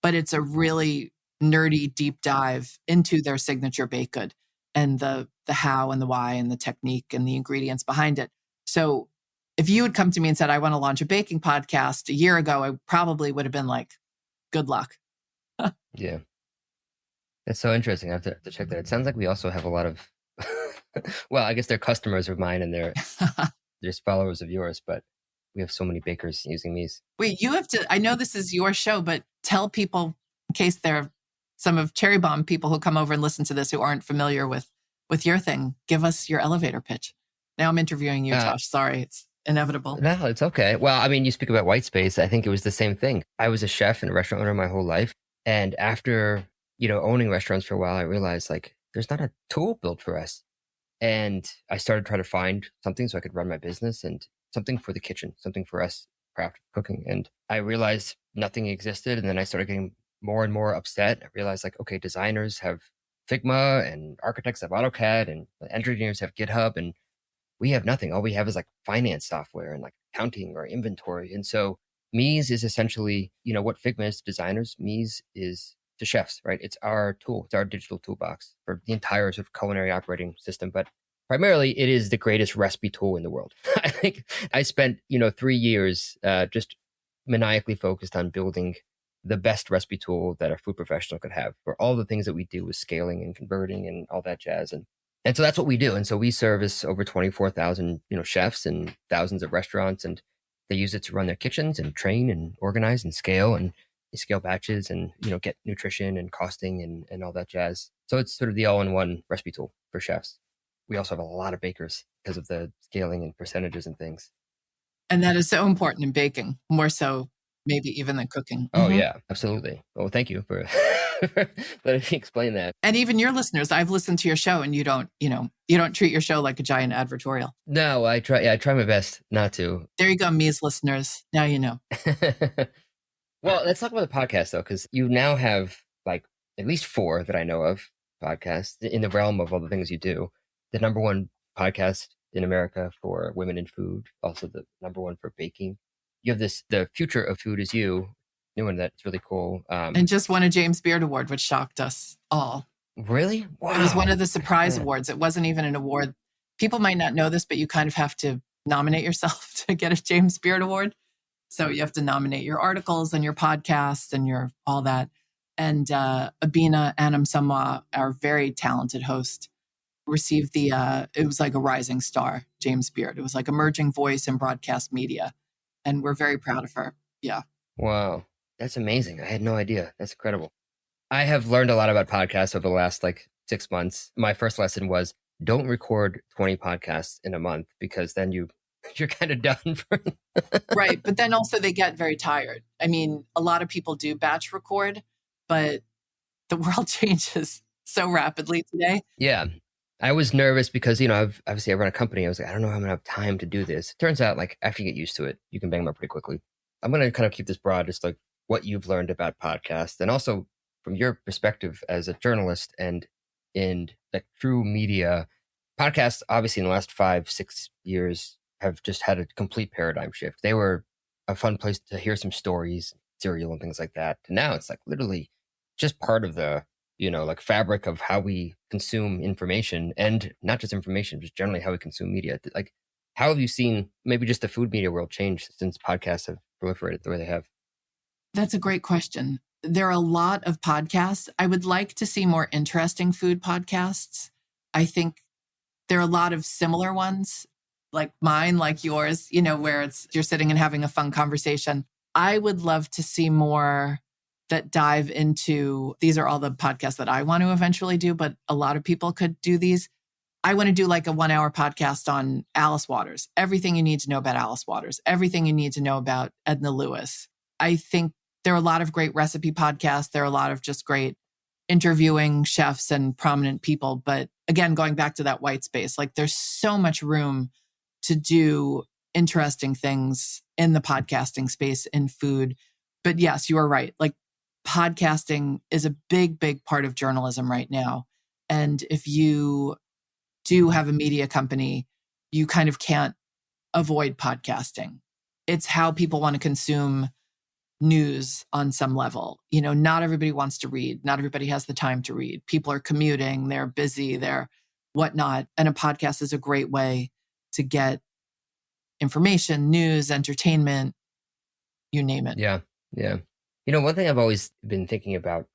but it's a really nerdy deep dive into their signature baked good and the how and the why and the technique and the ingredients behind it. So if you had come to me and said, I want to launch a baking podcast a year ago, I probably would have been like, good luck. Yeah. That's so interesting. I have to check that. It sounds like we also have a lot of Well, I guess they're customers of mine and they're just followers of yours, but we have so many bakers using these. Wait, you have to, I know this is your show, but tell people, in case there are some of Cherry Bombe people who come over and listen to this who aren't familiar with your thing, give us your elevator pitch. Now I'm interviewing you, Josh. Sorry, it's inevitable. No, it's okay. Well, I mean, you speak about white space. I think it was the same thing. I was a chef and a restaurant owner my whole life. And after, owning restaurants for a while, I realized like there's not a tool built for us. And I started trying to find something so I could run my business and something for the kitchen, something for us craft cooking. And I realized nothing existed. And then I started getting more and more upset. I realized like, okay, designers have Figma and architects have AutoCAD and engineers have GitHub and we have nothing. All we have is like finance software and like accounting or inventory. And so Mise is essentially, what Figma is to designers, Mise is to chefs, right? It's our tool. It's our digital toolbox for the entire sort of culinary operating system. But primarily, it is the greatest recipe tool in the world. I think I spent, 3 years just maniacally focused on building the best recipe tool that a food professional could have for all the things that we do with scaling and converting and all that jazz. And so that's what we do. And so we service over 24,000, chefs and thousands of restaurants, and they use it to run their kitchens and train and organize and scale and scale batches and, get nutrition and costing and all that jazz. So it's sort of the all-in-one recipe tool for chefs. We also have a lot of bakers because of the scaling and percentages and things. And that is so important in baking, more so maybe even than cooking. Oh, yeah, absolutely. Well, thank you for letting me explain that. And even your listeners, I've listened to your show and you don't treat your show like a giant advertorial. No, I try my best not to. There you go, Mise listeners. Now you know. Well, let's talk about the podcast, though, because you now have like at least 4 that I know of podcasts in the realm of all the things you do. The number 1 podcast in America for women in food, also the number 1 for baking. You have The Future of Food Is You, new one that's really cool. And just won a James Beard Award, which shocked us all. Really? Wow. It was one of the surprise awards. It wasn't even an award. People might not know this, but you kind of have to nominate yourself to get a James Beard Award. So you have to nominate your articles and your podcasts and your all that. And Abina Anam-Samwa, our very talented host, received it was like a rising star, James Beard. It was like emerging voice in broadcast media. And we're very proud of her. Yeah. Wow. That's amazing. I had no idea. That's incredible. I have learned a lot about podcasts over the last 6 months. My first lesson was don't record 20 podcasts in a month because then you're kind of done for Right. But then also they get very tired. I mean, a lot of people do batch record, but the world changes so rapidly today. Yeah. I was nervous because, obviously I run a company. I was like, I don't know how I'm going to have time to do this. It turns out after you get used to it, you can bang them up pretty quickly. I'm going to kind of keep this broad, just like what you've learned about podcasts and also from your perspective as a journalist and in true media. Podcasts, obviously in the last 5-6 years, have just had a complete paradigm shift. They were a fun place to hear some stories, serial and things like that. And now it's literally just part of the, fabric of how we consume information, and not just information, just generally how we consume media. How have you seen maybe just the food media world change since podcasts have proliferated the way they have? That's a great question. There are a lot of podcasts. I would like to see more interesting food podcasts. I think there are a lot of similar ones, like mine, like yours, where you're sitting and having a fun conversation. I would love to see more that dive into, these are all the podcasts that I want to eventually do, but a lot of people could do these. I want to do like a 1-hour podcast on Alice Waters, everything you need to know about Alice Waters, everything you need to know about Edna Lewis. I think there are a lot of great recipe podcasts. There are a lot of just great interviewing chefs and prominent people. But again, going back to that white space, there's so much room to do interesting things in the podcasting space in food. But yes, you are right. Podcasting is a big, big part of journalism right now. And if you do have a media company, you kind of can't avoid podcasting. It's how people want to consume news on some level. Not everybody wants to read. Not everybody has the time to read. People are commuting, they're busy, they're whatnot. And a podcast is a great way to get information, news, entertainment, you name it. Yeah. Yeah. One thing I've always been thinking about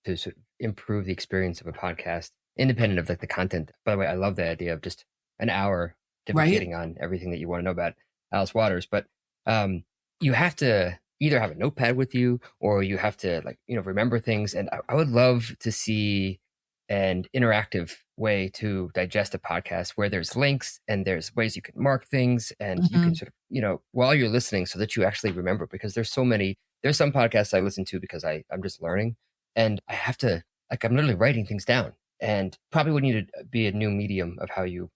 to sort of improve the experience of a podcast independent of like the content. By the way, I love the idea of just an hour defecating on everything that you want to know about Alice Waters. But you have to either have a notepad with you or you have to remember things. And I would love to see an interactive way to digest a podcast where there's links and there's ways you can mark things and you can sort of, while you're listening so that you actually remember, because there's some podcasts I listen to because I'm just learning and I have to, I'm literally writing things down, and probably would need to be a new medium of how you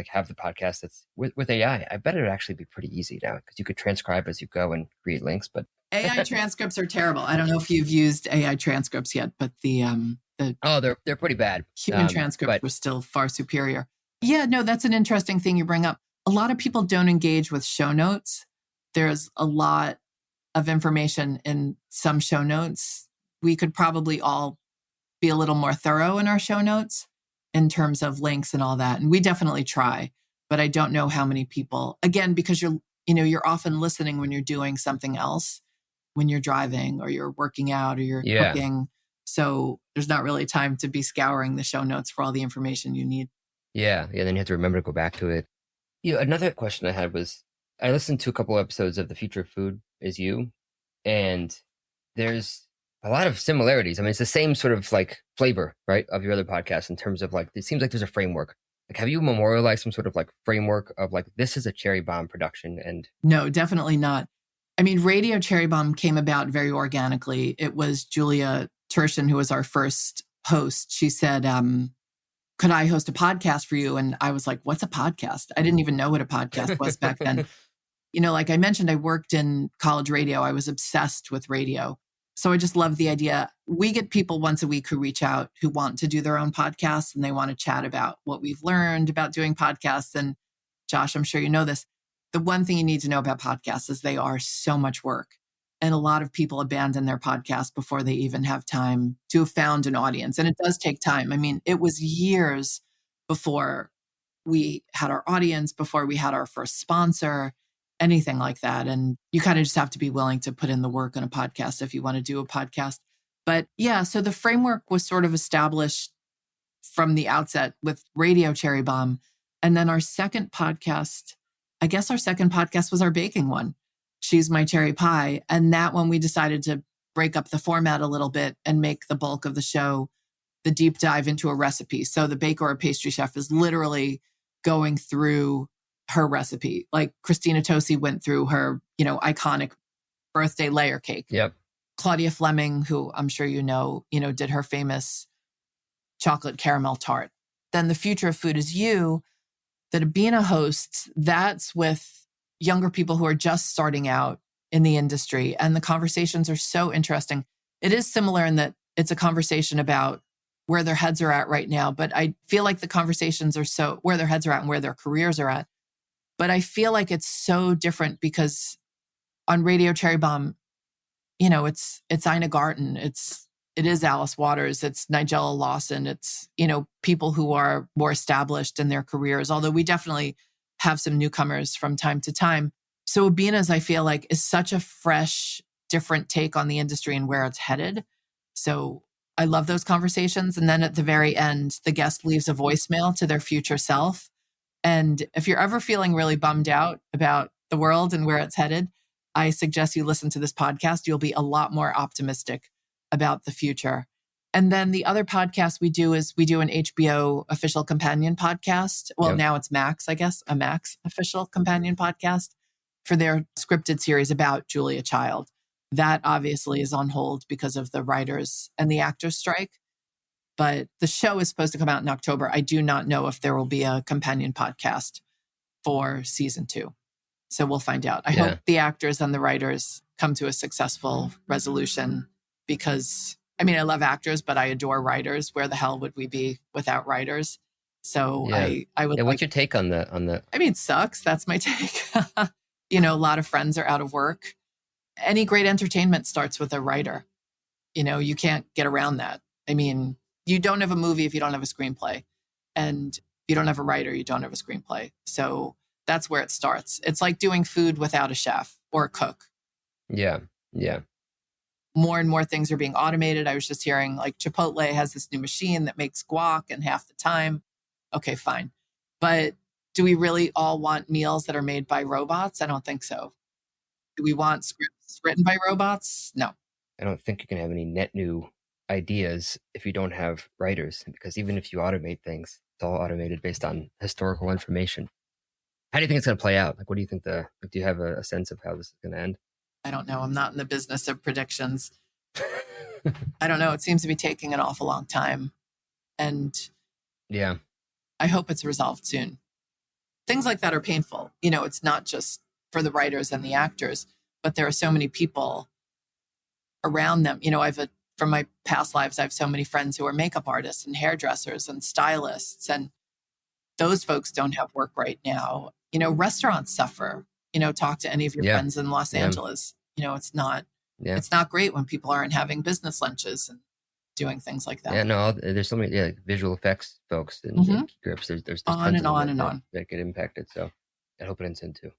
have the podcast that's with AI. I bet it would actually be pretty easy now because you could transcribe as you go and create links, but AI transcripts are terrible. I don't know if you've used AI transcripts yet, but they're pretty bad. Human transcripts were still far superior. Yeah, no, that's an interesting thing you bring up. A lot of people don't engage with show notes. There's a lot of information in some show notes. We could probably all be a little more thorough in our show notes in terms of links and all that. And we definitely try, but I don't know how many people, again, because you're often listening when you're doing something else, when you're driving or you're working out or you're cooking. So there's not really time to be scouring the show notes for all the information you need. Yeah. Then you have to remember to go back to it. Another question I had was, I listened to a couple episodes of The Future of Food Is You, and there's a lot of similarities. I mean, it's the same sort of flavor, right, of your other podcasts in terms of it seems like there's a framework. Have you memorialized some sort of framework of this is a Cherry Bombe production? And no, definitely not. I mean, Radio Cherry Bombe came about very organically. It was Julia Turshen, who was our first host. She said, could I host a podcast for you? And I was like, what's a podcast? I didn't even know what a podcast was back then. Like I mentioned, I worked in college radio. I was obsessed with radio. So I just love the idea. We get people once a week who reach out who want to do their own podcasts and they want to chat about what we've learned about doing podcasts. And Josh, I'm sure you know this. The one thing you need to know about podcasts is they are so much work. And a lot of people abandon their podcast before they even have time to have found an audience. And it does take time. I mean, it was years before we had our audience, before we had our first sponsor, anything like that. And you kind of just have to be willing to put in the work on a podcast if you want to do a podcast. But yeah, so the framework was sort of established from the outset with Radio Cherry Bombe. And then our second podcast was our baking one. She's My Cherry Pie. And that one we decided to break up the format a little bit and make the bulk of the show the deep dive into a recipe. So the baker or pastry chef is literally going through her recipe. Like Christina Tosi went through her, iconic birthday layer cake. Yep. Claudia Fleming, who I'm sure did her famous chocolate caramel tart. Then The Future of Food Is You, that Abina hosts, that's with younger people who are just starting out in the industry. And the conversations are so interesting. It is similar in that it's a conversation about where their heads are at right now. But I feel like the conversations are so where their heads are at and where their careers are at. But I feel like it's so different because on Radio Cherry Bombe, it's Ina Garten, it is Alice Waters, it's Nigella Lawson, it's, people who are more established in their careers, although we definitely have some newcomers from time to time. So Abina's, I feel like, is such a fresh, different take on the industry and where it's headed. So I love those conversations. And then at the very end, the guest leaves a voicemail to their future self. And if you're ever feeling really bummed out about the world and where it's headed, I suggest you listen to this podcast. You'll be a lot more optimistic about the future. And then the other podcast we do is we do an HBO official companion podcast. Well, Now it's Max, I guess, a Max official companion podcast for their scripted series about Julia Child. That obviously is on hold because of the writers and the actors strike. But the show is supposed to come out in October. I do not know if there will be a companion podcast for season 2. So we'll find out. I hope the actors and the writers come to a successful resolution because, I love actors, but I adore writers. Where the hell would we be without writers? So I would. Yeah, what's your take on the? It sucks. That's my take. A lot of friends are out of work. Any great entertainment starts with a writer. You can't get around that. You don't have a movie if you don't have a screenplay. And if you don't have a writer, you don't have a screenplay. So that's where it starts. It's like doing food without a chef or a cook. Yeah. more and more things are being automated. I was just hearing like Chipotle has this new machine that makes guac in half the time. Okay, fine. But do we really all want meals that are made by robots? I don't think so. Do we want scripts written by robots? No. I don't think you can have any net new ideas if you don't have writers, because even if you automate things, it's all automated based on historical information. How do you think it's going to play out? Like, what do you think do you have a sense of how this is going to end? I don't know. I'm not in the business of predictions. I don't know. It seems to be taking an awful long time. And yeah, I hope it's resolved soon. Things like that are painful. You know, it's not just for the writers and the actors, but there are so many people around them. You know, from my past lives, I have so many friends who are makeup artists and hairdressers and stylists, and those folks don't have work right now. You know, restaurants suffer. You know, talk to any of your friends in Los Angeles. You know, it's not great when people aren't having business lunches and doing things like that. Yeah, no, there's so many visual effects folks and key grips. There's on and on and on that get impacted. So I hope it ends in too.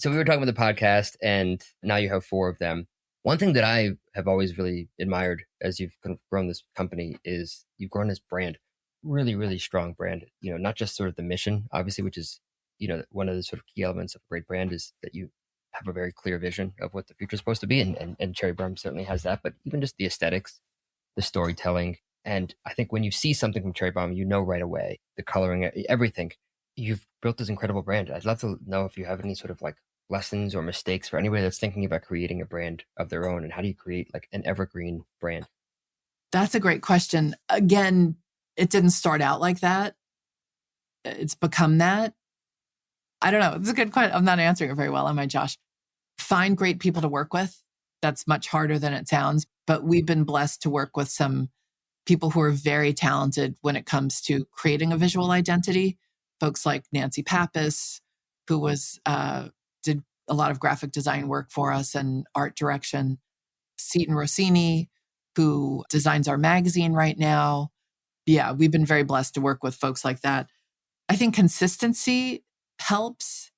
So we were talking about the podcast, and now you have 4 of them. One thing that I have always really admired as you've kind of grown this company is you've grown this brand, really, really strong brand. You know, not just sort of the mission, obviously, which is, you know, one of the sort of key elements of a great brand is that you have a very clear vision of what the future is supposed to be. And Cherry Bombe certainly has that, but even just the aesthetics, the storytelling. And I think when you see something from Cherry Bombe, you know right away, the coloring, everything. You've built this incredible brand. I'd love to know if you have any sort of like lessons or mistakes for anybody that's thinking about creating a brand of their own, and how do you create like an evergreen brand? That's a great question. Again, it didn't start out like that. It's become that. I don't know. It's a good question. I'm not answering it very well, am I, Josh? Find great people to work with. That's much harder than it sounds, but we've been blessed to work with some people who are very talented when it comes to creating a visual identity. Folks like Nancy Pappas, who did a lot of graphic design work for us and art direction. Seton Rossini, who designs our magazine right now. Yeah, we've been very blessed to work with folks like that. I think consistency helps.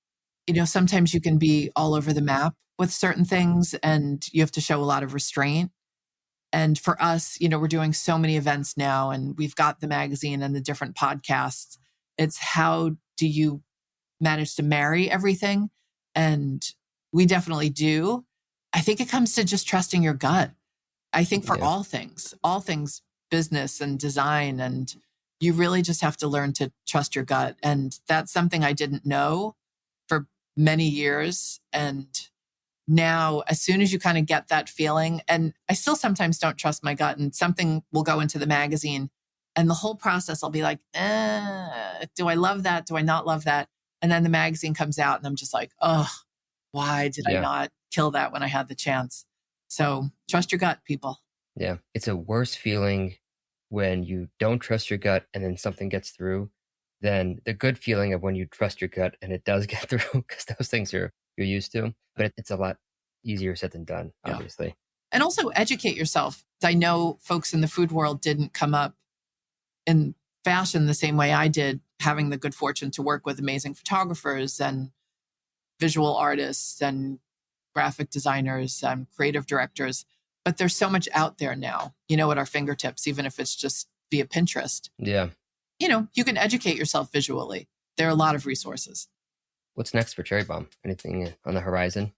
You know, sometimes you can be all over the map with certain things and you have to show a lot of restraint. And for us, you know, we're doing so many events now and we've got the magazine and the different podcasts. It's how do you manage to marry everything? And we definitely do. I think it comes to just trusting your gut. I think for all things business and design, and you really just have to learn to trust your gut. And that's something I didn't know for many years. And now, as soon as you kind of get that feeling, and I still sometimes don't trust my gut, and something will go into the magazine and the whole process, I'll be like, do I love that? Do I not love that? And then the magazine comes out and I'm just like, oh, why did I not kill that when I had the chance? So trust your gut, people. Yeah. It's a worse feeling when you don't trust your gut and then something gets through than the good feeling of when you trust your gut and it does get through, because those things you're used to. But it's a lot easier said than done, obviously. And also educate yourself. I know folks in the food world didn't come up in fashion the same way I did, having the good fortune to work with amazing photographers and visual artists and graphic designers and creative directors. But there's so much out there now, you know, at our fingertips, even if it's just via Pinterest. Yeah. You know, you can educate yourself visually. There are a lot of resources. What's next for Cherry Bombe? Anything on the horizon?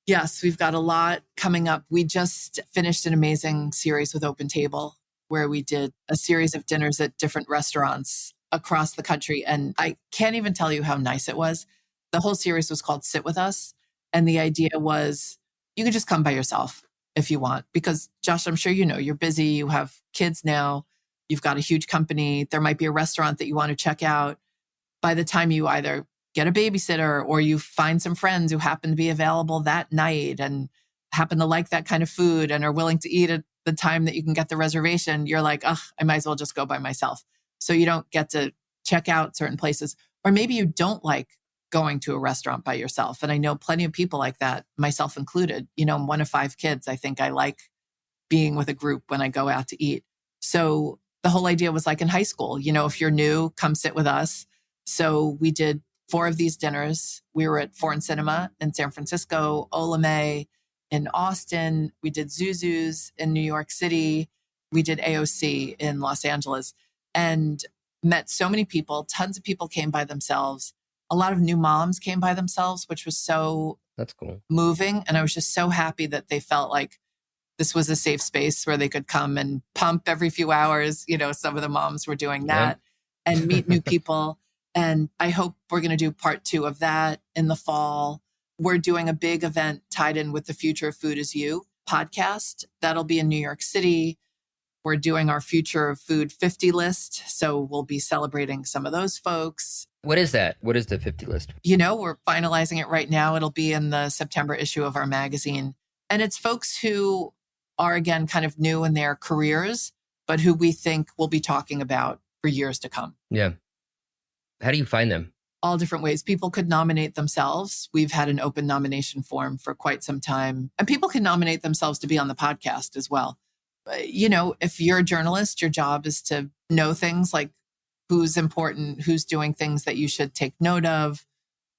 Yes, we've got a lot coming up. We just finished an amazing series with Open Table, where we did a series of dinners at different restaurants across the country. And I can't even tell you how nice it was. The whole series was called Sit With Us. And the idea was you could just come by yourself if you want. Because Josh, I'm sure you know, you're busy, you have kids now, you've got a huge company. There might be a restaurant that you want to check out. By the time you either get a babysitter or you find some friends who happen to be available that night and happen to like that kind of food and are willing to eat at the time that you can get the reservation, you're like, oh, I might as well just go by myself. So you don't get to check out certain places. Or maybe you don't like going to a restaurant by yourself. And I know plenty of people like that, myself included. You know, I'm one of 5 kids. I think I like being with a group when I go out to eat. So the whole idea was like in high school, you know, if you're new, come sit with us. So we did 4 of these dinners. We were at Foreign Cinema in San Francisco, Ola May, in Austin. We did Zuzu's in New York City. We did AOC in Los Angeles and met so many people. Tons of people came by themselves. A lot of new moms came by themselves, which was so That's cool. moving. And I was just so happy that they felt like this was a safe space where they could come and pump every few hours. You know, some of the moms were doing that and meet new people. And I hope we're going to do part 2 of that in the fall. We're doing a big event tied in with the Future of Food Is You podcast. That'll be in New York City. We're doing our Future of Food 50 list. So we'll be celebrating some of those folks. What is that? What is the 50 list? You know, we're finalizing it right now. It'll be in the September issue of our magazine. And it's folks who are, again, kind of new in their careers, but who we think we'll be talking about for years to come. Yeah. How do you find them? All different ways. People could nominate themselves. We've had an open nomination form for quite some time. And people can nominate themselves to be on the podcast as well. You know, if you're a journalist, your job is to know things like who's important, who's doing things that you should take note of,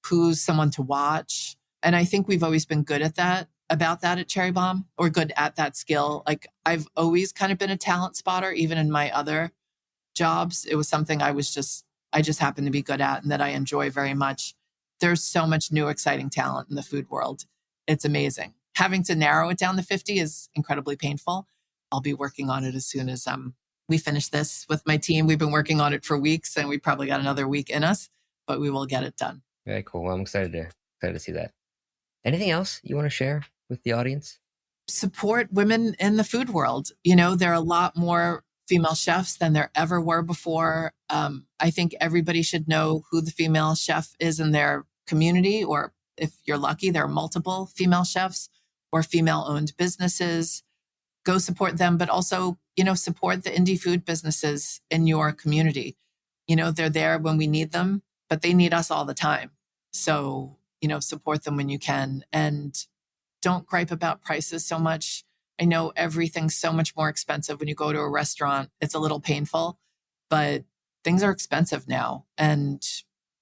who's someone to watch. And I think we've always been good at that, about that at Cherry Bombe, or good at that skill. Like I've always kind of been a talent spotter, even in my other jobs. It was something I just happened to be good at and that I enjoy very much. There's so much new, exciting talent in the food world. It's amazing. Having to narrow it down to 50 is incredibly painful. I'll be working on it as soon as we finish this with my team. We've been working on it for weeks and we probably got another week in us, but we will get it done. Very cool. Well, I'm excited to see that. Anything else you want to share with the audience? Support women in the food world. You know, there are a lot more female chefs than there ever were before. I think everybody should know who the female chef is in their community, or if you're lucky, there are multiple female chefs or female-owned businesses. Go support them, but also, you know, support the indie food businesses in your community. You know, they're there when we need them, but they need us all the time. So, you know, support them when you can, and don't gripe about prices so much. I know everything's so much more expensive when you go to a restaurant. It's a little painful, but things are expensive now. And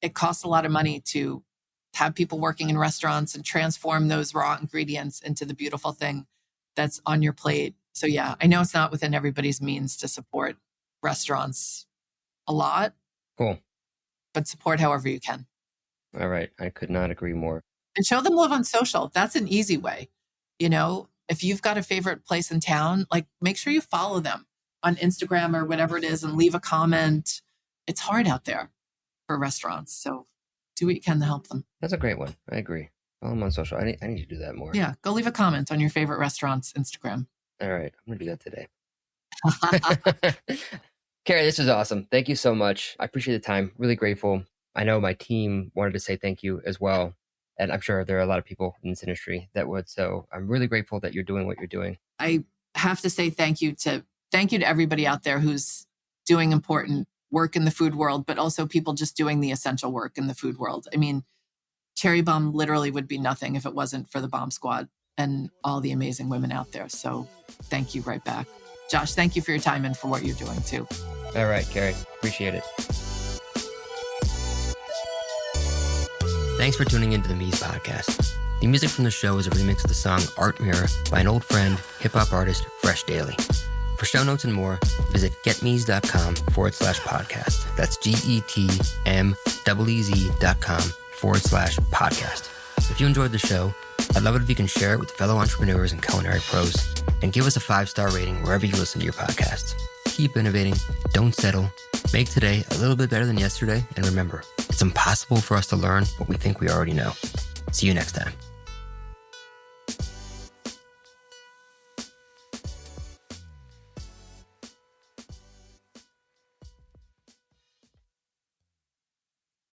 it costs a lot of money to have people working in restaurants and transform those raw ingredients into the beautiful thing that's on your plate. So yeah, I know it's not within everybody's means to support restaurants a lot. Cool. But support however you can. All right. I could not agree more. And show them love on social. That's an easy way. You know, if you've got a favorite place in town, like make sure you follow them on Instagram or whatever it is and leave a comment. It's hard out there for restaurants. So do what you can to help them. That's a great one. I agree. Follow them on social. I need to do that more. Yeah. Go leave a comment on your favorite restaurant's Instagram. All right. I'm going to do that today. Kerry, this was awesome. Thank you so much. I appreciate the time. Really grateful. I know my team wanted to say thank you as well. And I'm sure there are a lot of people in this industry that would. So I'm really grateful that you're doing what you're doing. I have to say thank you to everybody out there who's doing important work in the food world, but also people just doing the essential work in the food world. I mean, Cherry Bombe literally would be nothing if it wasn't for the Bombe Squad and all the amazing women out there. So thank you right back. Josh, thank you for your time and for what you're doing too. All right, Kerry. Appreciate it. Thanks for tuning into the Mies podcast. The music from the show is a remix of the song Art Mirror by an old friend, hip-hop artist, Fresh Daily. For show notes and more, visit getmees.com/podcast. That's GETMEEZ.com/podcast. If you enjoyed the show, I'd love it if you can share it with fellow entrepreneurs and culinary pros, and give us a 5-star rating wherever you listen to your podcasts. Keep innovating, don't settle, make today a little bit better than yesterday, and remember, it's impossible for us to learn what we think we already know. See you next time.